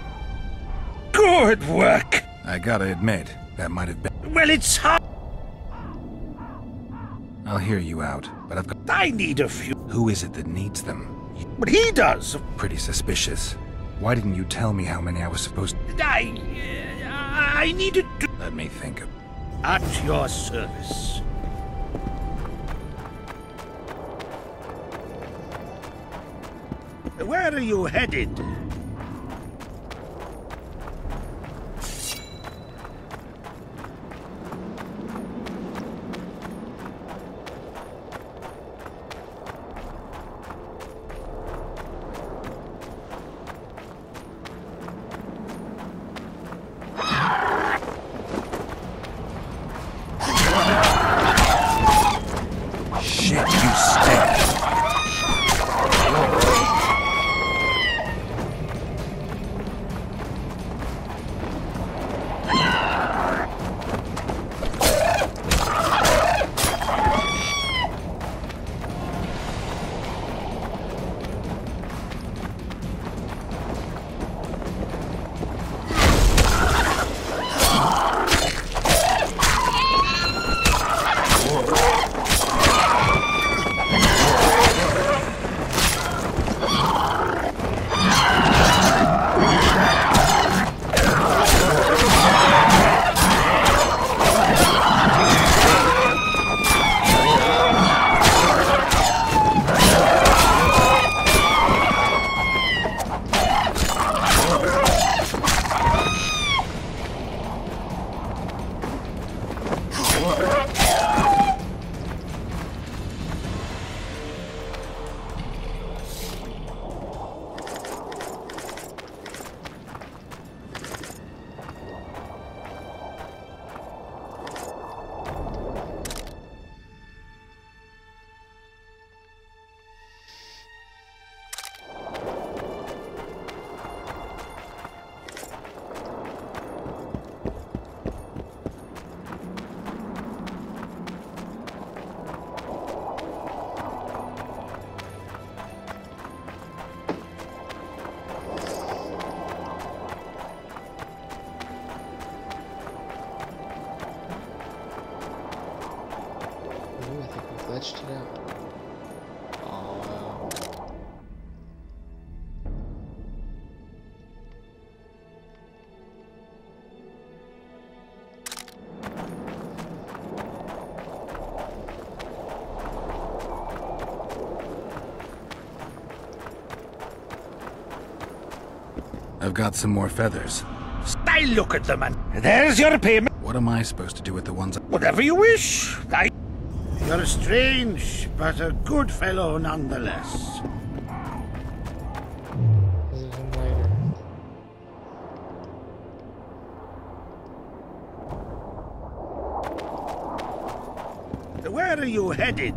Good work! I gotta admit, that might have been... Well, it's hard. I'll hear you out, but I've got... I need a few. Who is it that needs them? But he does. Pretty suspicious. Why didn't you tell me how many I was supposed to... I needed to... Let me think of... At your service. Where are you headed? Shit, you stink. I've got some more feathers. I look at them and there's your payment. What am I supposed to do with the ones? Whatever you wish. You're strange, but a good fellow nonetheless. Where are you headed?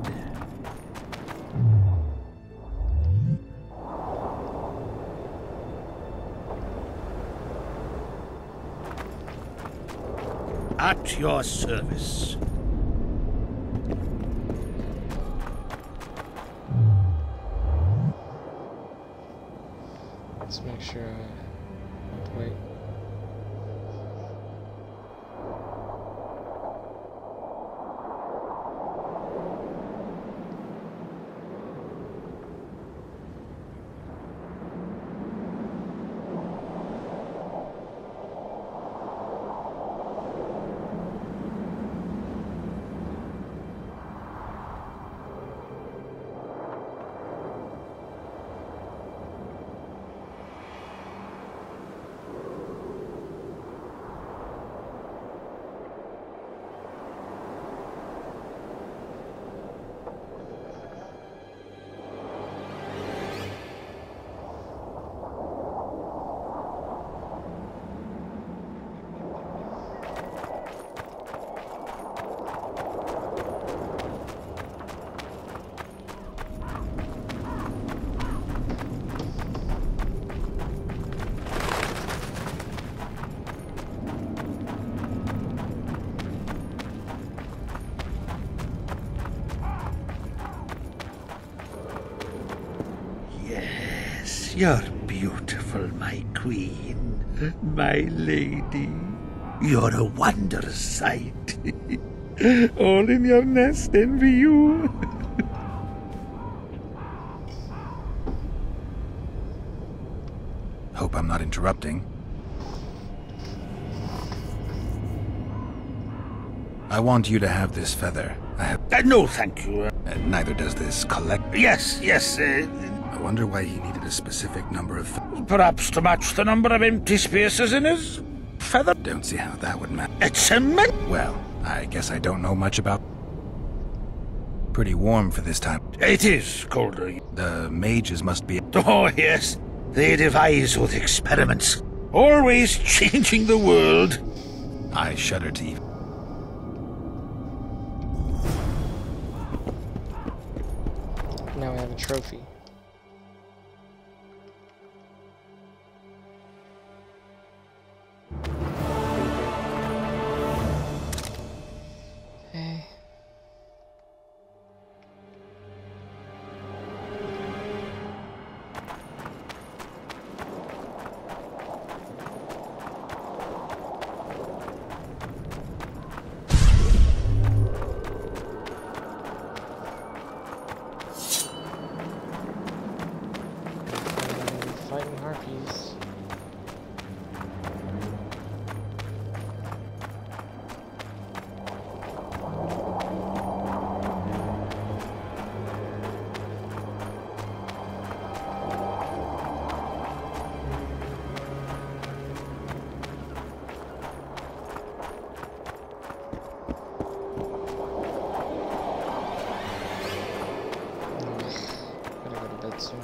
At your service. Let's make sure I wait. You're beautiful, my queen, my lady. You're a wondrous sight. All in your nest envy you. Hope I'm not interrupting. I want you to have this feather. I have... no, thank you. Neither does this collect... Yes. I wonder why he needed a specific number of... Perhaps to match the number of empty spaces in his feather? Don't see how that would matter. It's a man. Well, I guess I don't know much about... Pretty warm for this time. It is colder. The mages must be... Oh, yes. They devise with experiments. Always changing the world. I shudder to even... Now we have a trophy. Hey. Fighting harpies. Gotta go to bed soon.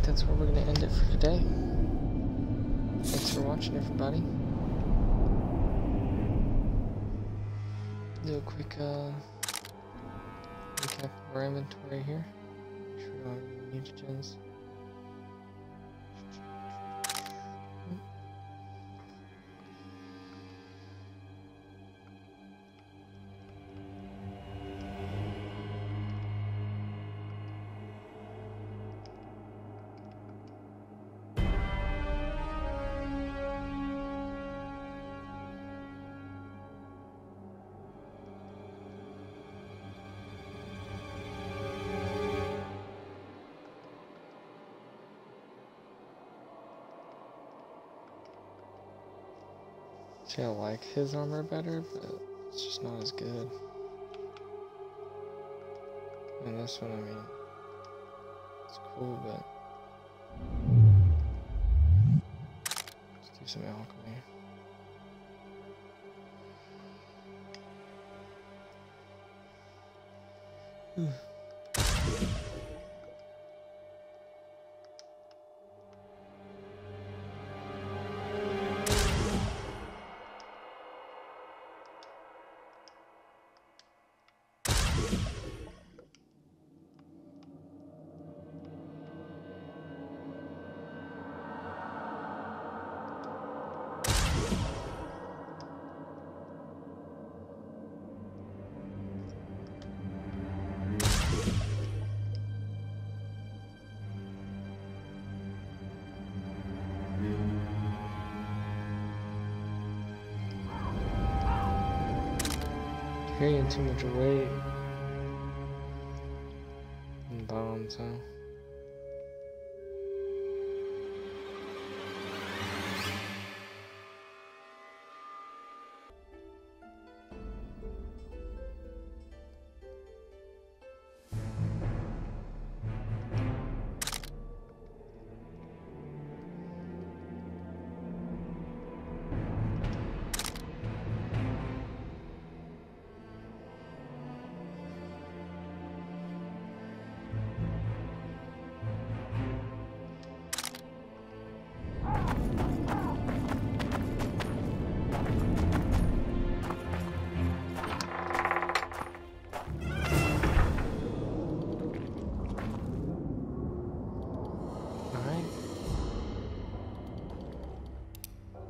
that's where we're going to end it for today. Thanks for watching, everybody. Do a quick recap of our inventory here. Make sure we don't have any mutagens. See, I like his armor better, but it's just not as good. And this one, I mean, it's cool, but let's do some alchemy. Carrying too much weight and bombs, huh?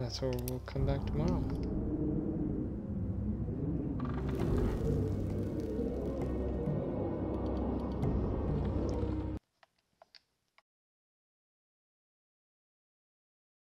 That's where we'll come back tomorrow.